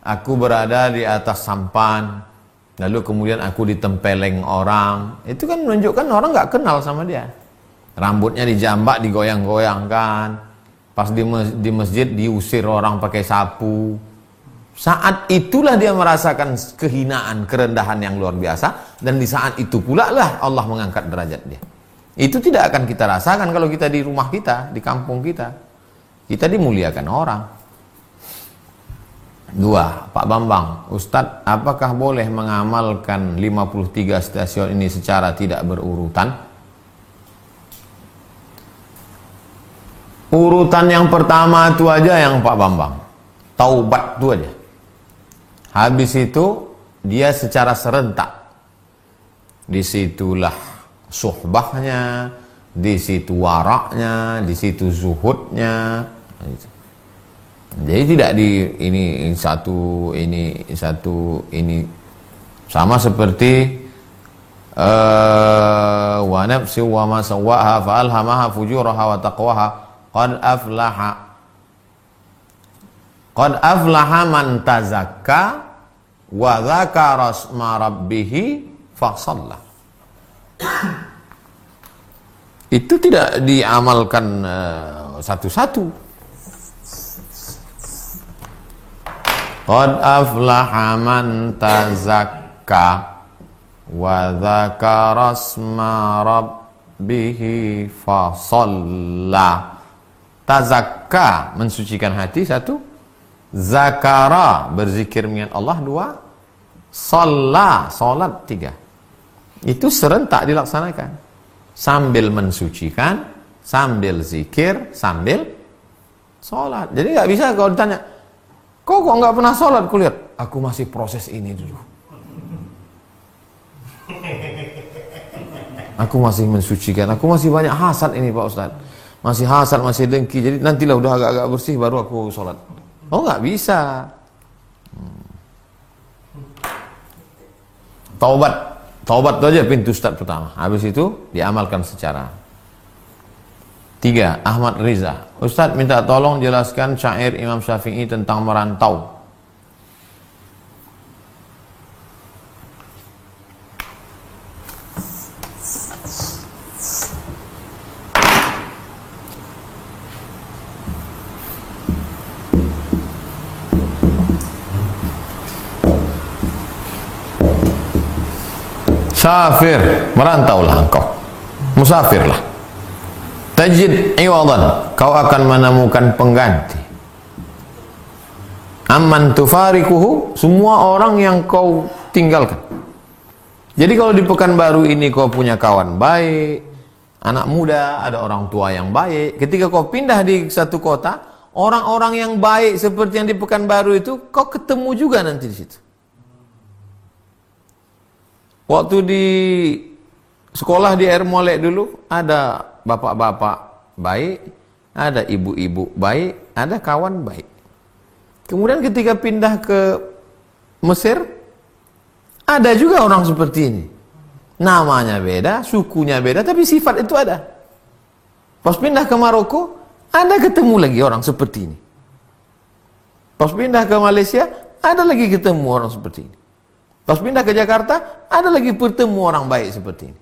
aku berada di atas sampan, lalu kemudian aku ditempeleng orang. Itu kan menunjukkan orang nggak kenal sama dia. Rambutnya dijambak, digoyang-goyangkan. Pas di masjid diusir orang pakai sapu. Saat itulah dia merasakan kehinaan, kerendahan yang luar biasa. Dan di saat itu pula lah Allah mengangkat derajat dia. Itu tidak akan kita rasakan kalau kita di rumah kita, di kampung kita. Kita dimuliakan orang. 2. Pak Bambang, Ustadz, apakah boleh mengamalkan 53 stasiun ini secara tidak berurutan? Urutan yang pertama itu aja yang Pak Bambang, taubat itu aja. Habis itu dia secara serentak. Disitulah suhbahnya, di situ waraknya, di situ zuhudnya. Jadi tidak di ini satu sama seperti wa nafsi wa ma sawwaha fa alhamaha fujuraha wa taqwaha qad aflaha man tazakka wa dzakara asma rabbih fa shalla. Itu tidak diamalkan satu-satu. Qad aflaha man tazakka wa dzakara asma rabbih fa shalla. Tazakka, mensucikan hati, 1. Zakara, berzikir mengingat Allah, 2. Shalla, salat, 3. Itu serentak dilaksanakan. Sambil mensucikan, sambil zikir, sambil salat. Jadi nggak bisa kalau ditanya, kok nggak pernah sholat? Kulihat, aku masih proses ini dulu. Aku masih mensucikan, aku masih banyak hasad ini Pak Ustadz. Masih hasad, masih dengki. Jadi nantilah udah agak-agak bersih baru aku sholat. Oh nggak bisa. Taubat itu aja pintu start pertama. Habis itu diamalkan secara. 3. Ahmad Riza, Ustadz minta tolong jelaskan syair Imam Syafi'i tentang merantau. Safir, merantaulah engkau. Musafirlah. Tajid iwadan, kau akan menemukan pengganti. Amman tufarikuhu, semua orang yang kau tinggalkan. Jadi kalau di Pekanbaru ini kau punya kawan baik, anak muda, ada orang tua yang baik. Ketika kau pindah di satu kota, orang-orang yang baik seperti yang di Pekanbaru itu kau ketemu juga nanti di situ. Waktu di sekolah di Air Molek dulu ada bapak-bapak baik, ada ibu-ibu baik, ada kawan baik. Kemudian ketika pindah ke Mesir, ada juga orang seperti ini. Namanya beda, sukunya beda, tapi sifat itu ada. Pas pindah ke Maroko, ada ketemu lagi orang seperti ini. Pas pindah ke Malaysia, ada lagi ketemu orang seperti ini. Pas pindah ke Jakarta, ada lagi bertemu orang baik seperti ini.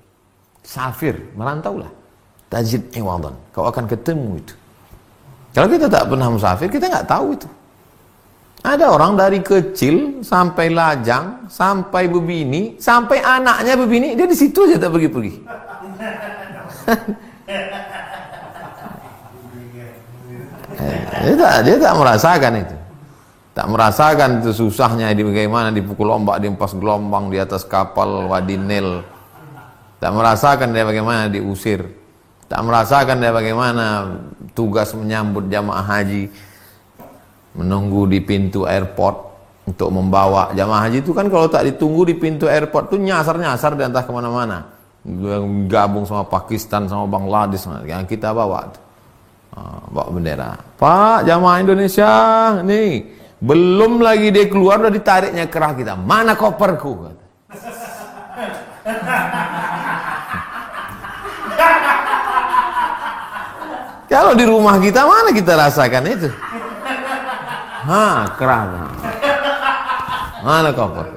Safir, merantaulah. Tajid iwadan, kau akan ketemu itu. Kalau kita tak pernah musafir, kita nggak tahu itu. Ada orang dari kecil sampai lajang, sampai bebini, sampai anaknya bebini, dia di situ aja tak pergi-pergi. Dia tak merasakan itu. Tak merasakan itu susahnya bagaimana dipukul ombak, diempas gelombang di atas kapal Wadi Nil. Tak merasakan dia bagaimana diusir. Tak merasakan dia bagaimana tugas menyambut jamaah haji, menunggu di pintu airport untuk membawa jamaah haji itu kan kalau tak ditunggu di pintu airport tuh nyasar-nyasar di entah kemana-mana, gabung sama Pakistan sama Bangladesh yang kita bawa bawa bendera. Pak, jamaah Indonesia nih, belum lagi dia keluar udah ditariknya kerah kita. Mana koperku? Kalau di rumah kita mana kita rasakan itu? Kerana mana koper?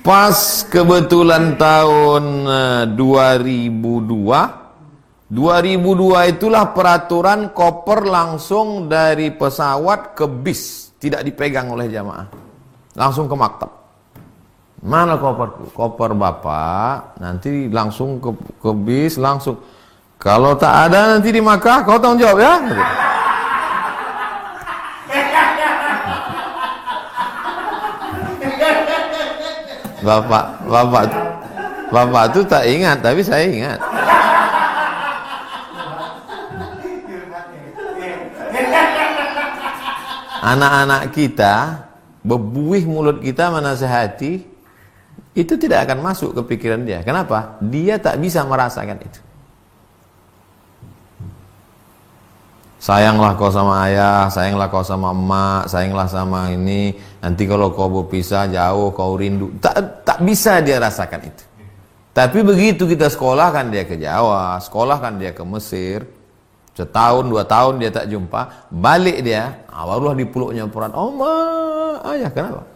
Pas kebetulan tahun 2002 itulah peraturan koper langsung dari pesawat ke bis, tidak dipegang oleh jamaah, langsung ke maktab. Mana koperku? Koper bapak nanti langsung ke bis langsung. Kalau tak ada nanti di Makkah kau tanggung jawab ya. Bapak itu tak ingat, tapi saya ingat. Anak-anak kita, bebuih mulut kita menasihati, itu tidak akan masuk ke pikiran dia. Kenapa? Dia tak bisa merasakan itu. Sayanglah kau sama ayah, sayanglah kau sama emak, sayanglah sama ini. Nanti kalau kau berpisah jauh, kau rindu. Tak bisa dia rasakan itu. Tapi begitu kita sekolahkan dia ke Jawa, sekolahkan dia ke Mesir, setahun, 2 tahun dia tak jumpa, balik dia, barulah dipeluknya peran. Oma, ayah, kenapa?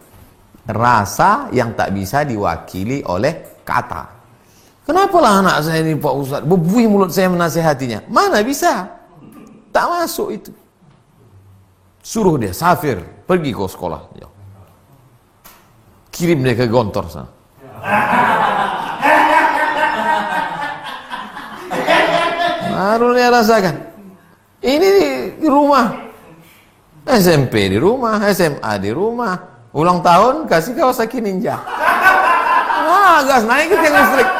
Rasa yang tak bisa diwakili oleh kata. Kenapalah anak saya ini Pak Ustaz, bebuih mulut saya menasihatinya. Mana bisa? Tak masuk itu. Suruh dia safir, pergi ke sekolah. Kirim dia ke Gontor sana. Baru dia rasakan. Ini di rumah. SMP di rumah, SMA di rumah. Ulang tahun kasih Kawasaki Ninja. Gas naik ke tiang listrik.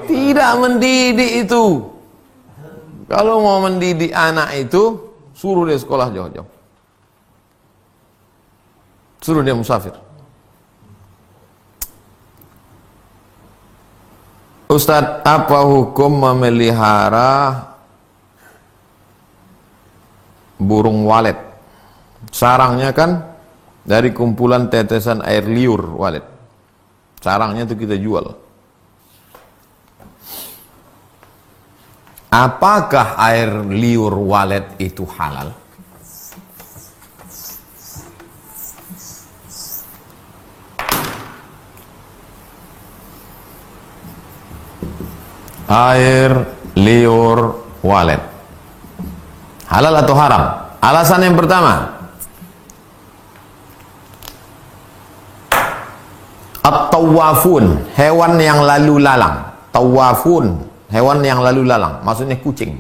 Tidak mendidik itu. Kalau mau mendidik anak itu, suruh dia sekolah jauh-jauh. Suruh dia musafir. Ustadz, apa hukum memelihara burung walet? Sarangnya kan dari kumpulan tetesan air liur walet. Sarangnya itu kita jual. Apakah air liur walet itu halal? Air liur walet halal atau haram? Alasan yang pertama, at-tawafun, hewan yang lalu lalang. Tawafun, hewan yang lalu lalang, maksudnya kucing.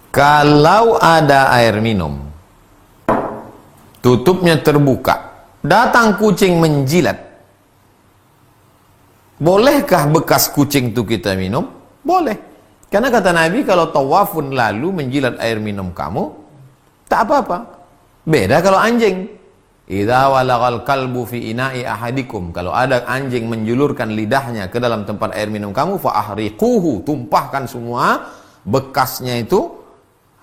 Kalau ada air minum, tutupnya terbuka, datang kucing menjilat, bolehkah bekas kucing itu kita minum? Boleh. Karena kata Nabi, kalau tawafun lalu menjilat air minum kamu, tak apa-apa. Beda kalau anjing. Idza walagal kalbu fi ina'i ahadikum, kalau ada anjing menjulurkan lidahnya ke dalam tempat air minum kamu, fa ahriquhu, tumpahkan semua bekasnya itu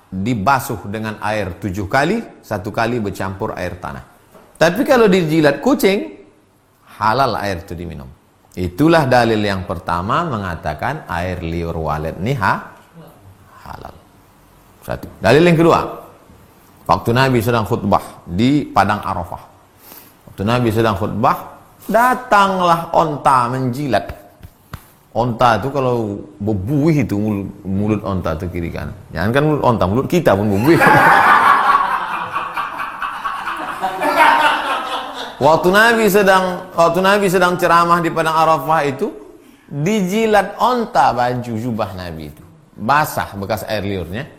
dibasuh dengan air 7 kali, 1 kali bercampur air tanah. Tapi kalau dijilat kucing, halal air itu diminum. Itulah dalil yang pertama mengatakan air liur walet ini halal. Satu. Dalil yang kedua, waktu Nabi sedang khutbah di padang Arafah. Waktu Nabi sedang khutbah, datanglah onta menjilat. Onta itu kalau berbuih itu mulut onta itu kiri kanan. Jangan kan mulut onta, mulut kita pun berbuih. Waktu Nabi sedang ceramah di padang Arafah itu, dijilat onta baju jubah Nabi itu. Basah bekas air liurnya.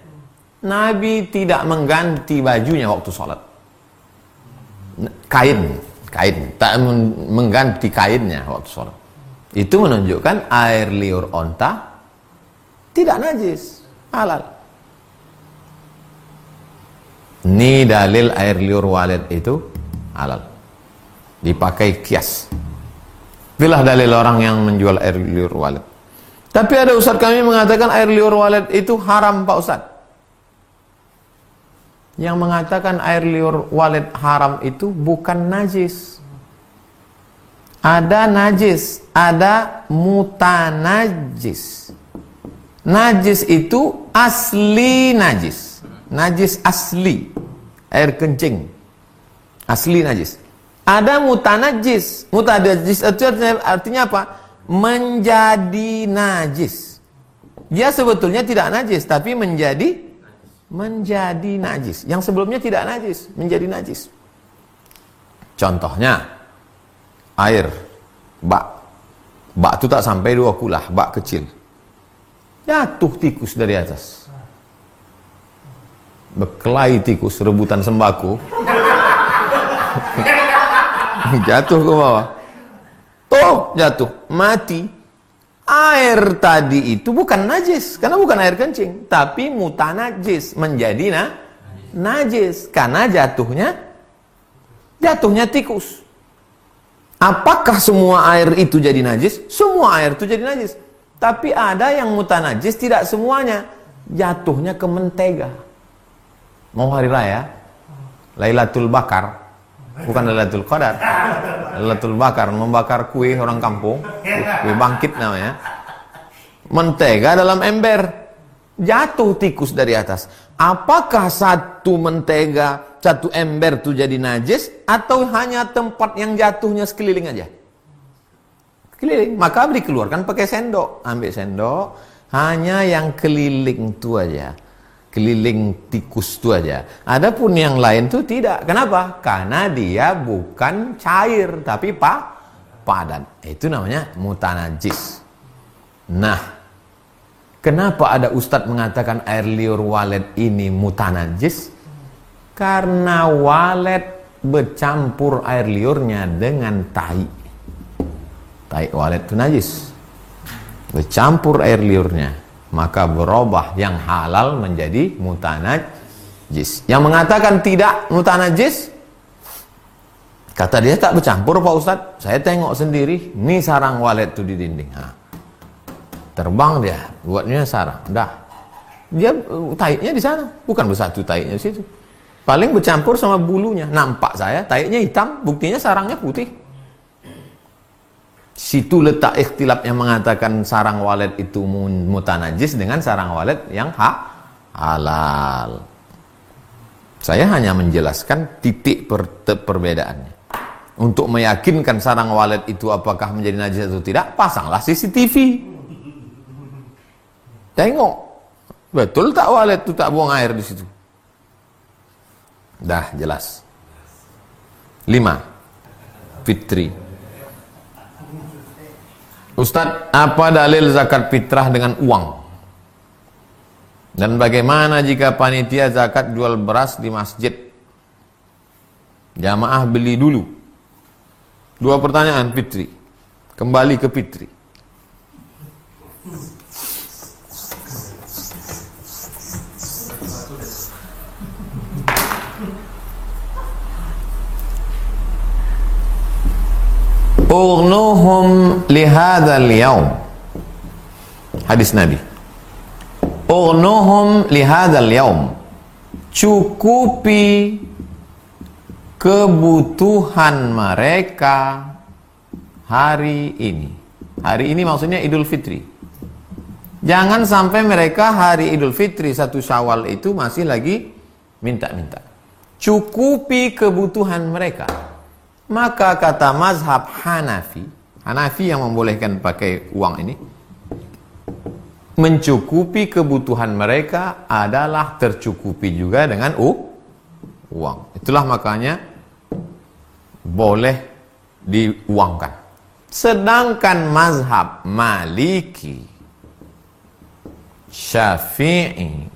Nabi tidak mengganti bajunya waktu sholat. Kain, tak mengganti kainnya waktu sholat. Itu menunjukkan air liur onta tidak najis, halal. Ini dalil air liur walet itu halal. Dipakai kias. Itulah dalil orang yang menjual air liur walet. Tapi ada ustaz kami mengatakan air liur walet itu haram, Pak Ustaz. Yang mengatakan air liur walet haram itu bukan najis. Ada najis, ada mutanajis. Najis itu asli najis. Najis asli. Air kencing. Asli najis. Ada mutanajis. Mutanajis itu artinya apa? Menjadi najis. Dia sebetulnya tidak najis, tapi menjadi najis. Yang sebelumnya tidak najis, menjadi najis. Contohnya, air bak. Bak itu tak sampai 2 kulah, bak kecil. Jatuh tikus dari atas. Berkelahi tikus, rebutan sembako. Jatuh ke bawah. Jatuh, mati. Air tadi itu bukan najis, karena bukan air kencing, tapi mutanajis, menjadi najis karena jatuhnya tikus. Apakah semua air itu jadi najis? Semua air itu jadi najis. Tapi ada yang mutanajis, tidak semuanya. Jatuhnya ke mentega. Mau hari raya, Lailatul Bakar. Bukan Lailatul Qadar. Lailatul Bakar, membakar kue orang kampung. Kue bangkit namanya. Mentega dalam ember. Jatuh tikus dari atas. Apakah satu mentega, satu ember itu jadi najis, atau hanya tempat yang jatuhnya sekeliling aja? Keliling. Maka dikeluarkan pakai sendok. Ambil sendok, hanya yang keliling itu aja. Keliling tikus itu aja. Adapun yang lain itu tidak. Kenapa? Karena dia bukan cair, tapi padat. Itu namanya mutanajis. Nah, kenapa ada ustadz mengatakan air liur walet ini mutanajis? Karena walet bercampur air liurnya dengan tai. Tai walet itu najis. Bercampur air liurnya, maka berubah yang halal menjadi mutanajis. Yang mengatakan tidak mutanajis, kata dia tak bercampur Pak Ustadz. Saya tengok sendiri, ini sarang walet tuh di dinding. Terbang dia, buatnya sarang. Dah, dia taiknya di sana, bukan bersatu taiknya di situ. Paling bercampur sama bulunya. Nampak saya, taiknya hitam, buktinya sarangnya putih. Situ letak ikhtilaf yang mengatakan sarang walet itu mutanajis dengan sarang walet yang halal. Saya hanya menjelaskan titik perbedaannya. Untuk meyakinkan sarang walet itu apakah menjadi najis atau tidak, pasanglah CCTV. Tengok, betul tak walet itu tak buang air di situ? Dah jelas. 5. Fitri. Ustadz, apa dalil zakat fitrah dengan uang? Dan bagaimana jika panitia zakat jual beras di masjid? Jamaah beli dulu. 2 pertanyaan Fitri. Kembali ke Fitri. Urnuhum lihadzal yaum. Hadis Nabi. Ughnuhum lihadzal yaum, cukupi kebutuhan mereka hari ini. Hari ini maksudnya Idul Fitri. Jangan sampai mereka hari Idul Fitri 1 Syawal itu masih lagi minta-minta. Cukupi kebutuhan mereka. Maka kata mazhab Hanafi, Hanafi yang membolehkan pakai uang ini, mencukupi kebutuhan mereka adalah tercukupi juga dengan uang. Itulah makanya boleh diuangkan. Sedangkan mazhab Maliki, Syafi'i,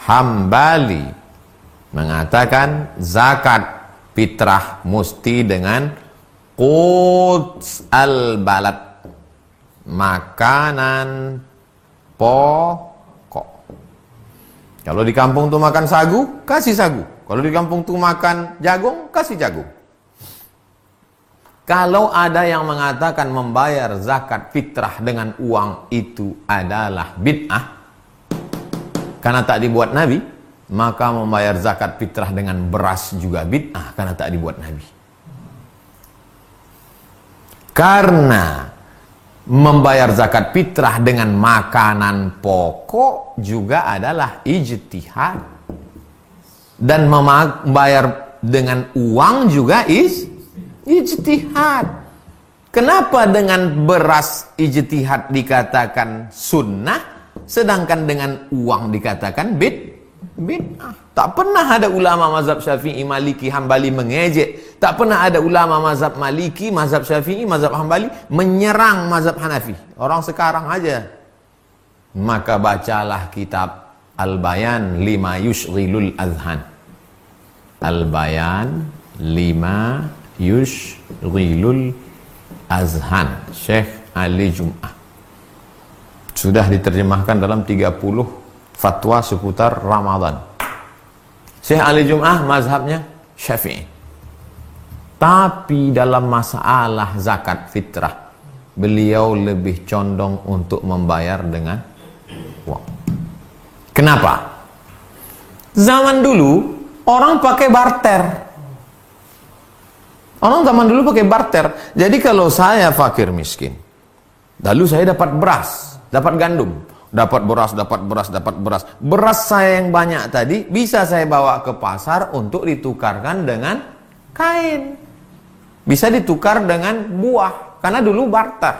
Hambali mengatakan zakat fitrah mesti dengan quds al-balad, makanan pokok. Kalau di kampung tuh makan sagu, kasih sagu. Kalau di kampung tuh makan jagung, kasih jagung. Kalau ada yang mengatakan membayar zakat fitrah dengan uang itu adalah bid'ah karena tak dibuat Nabi, maka membayar zakat fitrah dengan beras juga bid'ah karena tak dibuat Nabi. Karena membayar zakat fitrah dengan makanan pokok juga adalah ijtihad, dan membayar dengan uang juga ijtihad. Kenapa dengan beras ijtihad dikatakan sunnah, sedangkan dengan uang dikatakan bid'ah? Tak pernah ada ulama mazhab Syafi'i, Maliki, Hambali mengejek. Tak pernah ada ulama mazhab Maliki, mazhab Syafi'i, mazhab Hambali menyerang mazhab Hanafi. Orang sekarang aja. Maka bacalah kitab Al-Bayan lima yushghilul azhan. Al-Bayan lima yushghilul azhan, Syekh Ali Jum'ah. Sudah diterjemahkan dalam 30 fatwa seputar Ramadan. Syekh Ali Jum'ah mazhabnya Syafi'i. Tapi dalam masalah zakat fitrah, beliau lebih condong untuk membayar dengan uang. Kenapa? Zaman dulu orang pakai barter. Orang zaman dulu pakai barter. Jadi kalau saya fakir miskin, lalu saya dapat beras, dapat gandum, dapat beras, dapat beras, dapat beras. Beras saya yang banyak tadi bisa saya bawa ke pasar untuk ditukarkan dengan kain. Bisa ditukar dengan buah, karena dulu barter.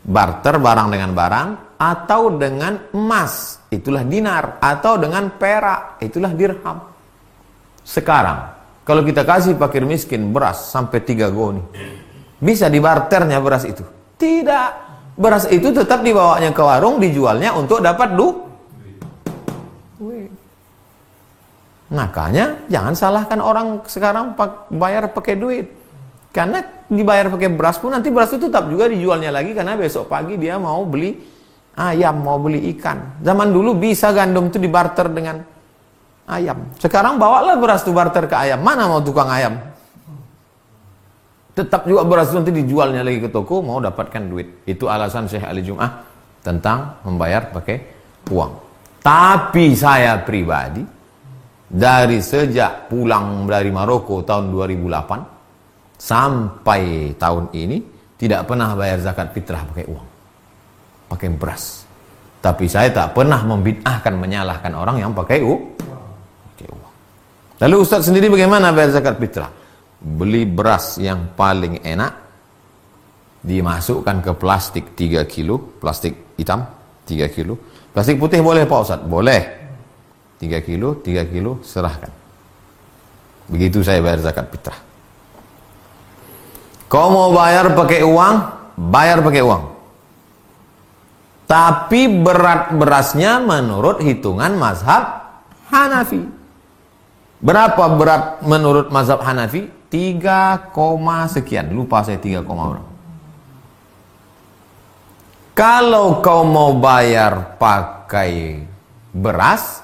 Barter barang dengan barang, atau dengan emas, itulah dinar, atau dengan perak, itulah dirham. Sekarang, kalau kita kasih fakir miskin beras sampai 3 goni, bisa dibarternya beras itu? Tidak. Beras itu tetap dibawanya ke warung, dijualnya untuk dapat duit. Makanya jangan salahkan orang sekarang bayar pakai duit. Karena dibayar pakai beras pun nanti beras itu tetap juga dijualnya lagi, karena besok pagi dia mau beli ayam, mau beli ikan. Zaman dulu bisa gandum itu dibarter dengan ayam. Sekarang bawalah beras itu barter ke ayam. Mana mau tukang ayam? Tetap juga beras itu nanti dijualnya lagi ke toko, mau dapatkan duit. Itu alasan Syekh Ali Jum'ah tentang membayar pakai uang. Tapi saya pribadi, dari sejak pulang dari Maroko tahun 2008 sampai tahun ini, tidak pernah bayar zakat fitrah pakai uang, pakai beras. Tapi saya tak pernah membid'ahkan, menyalahkan orang yang pakai uang. Lalu Ustaz sendiri bagaimana bayar zakat fitrah? Beli beras yang paling enak, dimasukkan ke plastik 3 kilo, plastik hitam 3 kilo. Plastik putih boleh Pak Ustaz? Boleh. 3 kilo, serahkan. Begitu saya bayar zakat fitrah. Kau mau bayar pakai uang, bayar pakai uang. Tapi berat berasnya menurut hitungan mazhab Hanafi. Berapa berat menurut mazhab Hanafi? 3, sekian. Lupa saya 3, berapa. Kalau kau mau bayar pakai beras,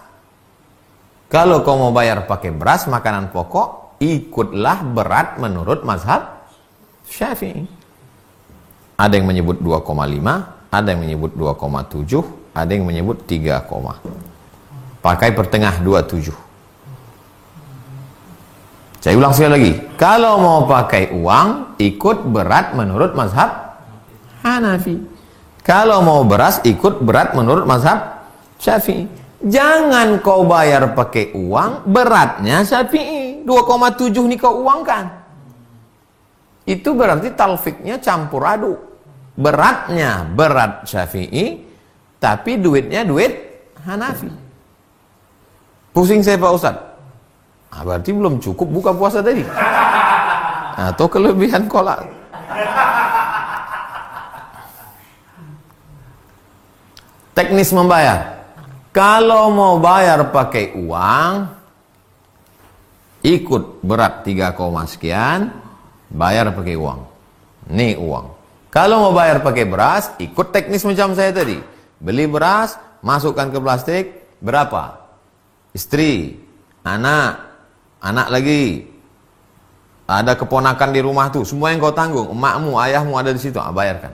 kalau kau mau bayar pakai beras, makanan pokok, ikutlah berat menurut mazhab Syafi'i. Ada yang menyebut 2,5, ada yang menyebut 2,7, ada yang menyebut 3, pakai pertengah 27. Saya ulang sekali lagi, kalau mau pakai uang ikut berat menurut mazhab Hanafi, kalau mau beras ikut berat menurut mazhab Syafi'i. Jangan kau bayar pakai uang, beratnya Syafi'i. 2,7 nih kau uangkan. Itu berarti talfiknya campur aduk. Beratnya berat Syafi'i, tapi duitnya duit Hanafi. Pusing saya Pak Ustadz. Berarti belum cukup buka puasa tadi. Atau kelebihan kolak. Teknis membayar. Kalau mau bayar pakai uang, ikut berat 3, sekian, bayar pakai uang. Nih uang. Kalau mau bayar pakai beras, ikut teknis macam saya tadi. Beli beras, masukkan ke plastik, berapa? Istri, anak lagi. Ada keponakan di rumah tuh, semua yang kau tanggung. Emakmu, ayahmu ada di situ, bayarkan.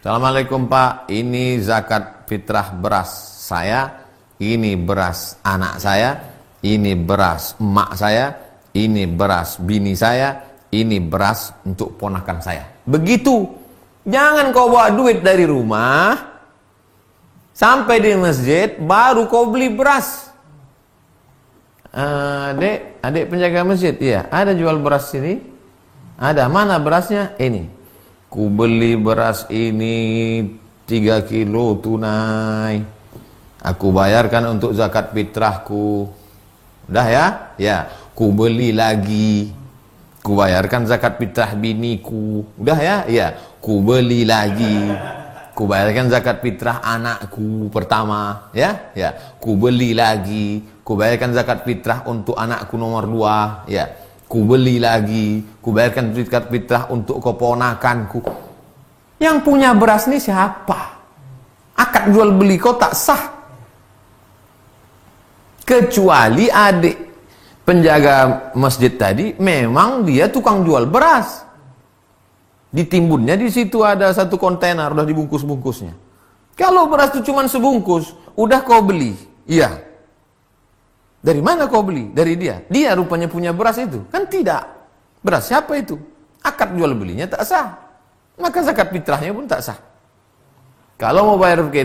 Assalamualaikum Pak, ini zakat fitrah beras saya. Ini beras anak saya, ini beras emak saya, ini beras bini saya, ini beras untuk ponakan saya. Begitu. Jangan kau bawa duit dari rumah sampai di masjid baru kau beli beras. Adik penjaga masjid, iya, ada jual beras sini? Ada, mana berasnya? Ini. Ku beli beras ini 3 kilo tunai. Aku bayarkan untuk zakat fitrahku. Udah ya? Ya. Ku beli lagi. Ku bayarkan zakat fitrah biniku. Udah ya? Ya. Ku beli lagi. Ku bayarkan zakat fitrah anakku pertama. Ya? Ya. Ku beli lagi. Ku bayarkan zakat fitrah untuk anakku nomor 2. Ya. Ku beli lagi. Ku bayarkan zakat fitrah untuk keponakanku. Yang punya beras ini siapa? Akad jual beli kau tak sah. Kecuali adik penjaga masjid tadi memang dia tukang jual beras. Ditimbunnya di situ ada 1 kontainer udah dibungkus-bungkusnya. Kalau beras itu cuma sebungkus, udah kau beli. Iya. Dari mana kau beli? Dari dia. Dia rupanya punya beras itu. Kan tidak. Beras siapa itu? Akad jual belinya tak sah. Maka zakat fitrahnya pun tak sah. Kalau mau bayar pakai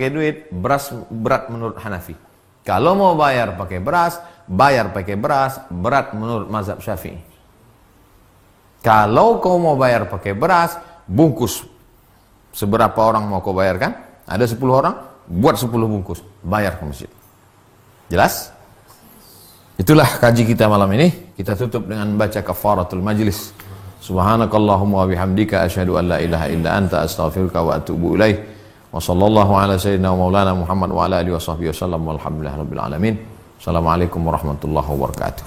duit, beras berat menurut Hanafi. Kalau mau bayar pakai beras, berat menurut mazhab Syafi'i. Kalau kau mau bayar pakai beras, bungkus. Seberapa orang mau kau bayarkan? Ada 10 orang, buat 10 bungkus, bayar ke masjid. Jelas? Itulah kaji kita malam ini. Kita tutup dengan baca kafaratul majlis. Subhanakallahumma wa bihamdika asyhadu an la ilaha illa anta astaghfiruka wa atubu ilaik. Wa sallallahu ala sayyidina wa maulana Muhammad wa ala alihi wa sahbihi wasallam walhamdulillahi rabbil alamin. Assalamualaikum warahmatullahi wabarakatuh.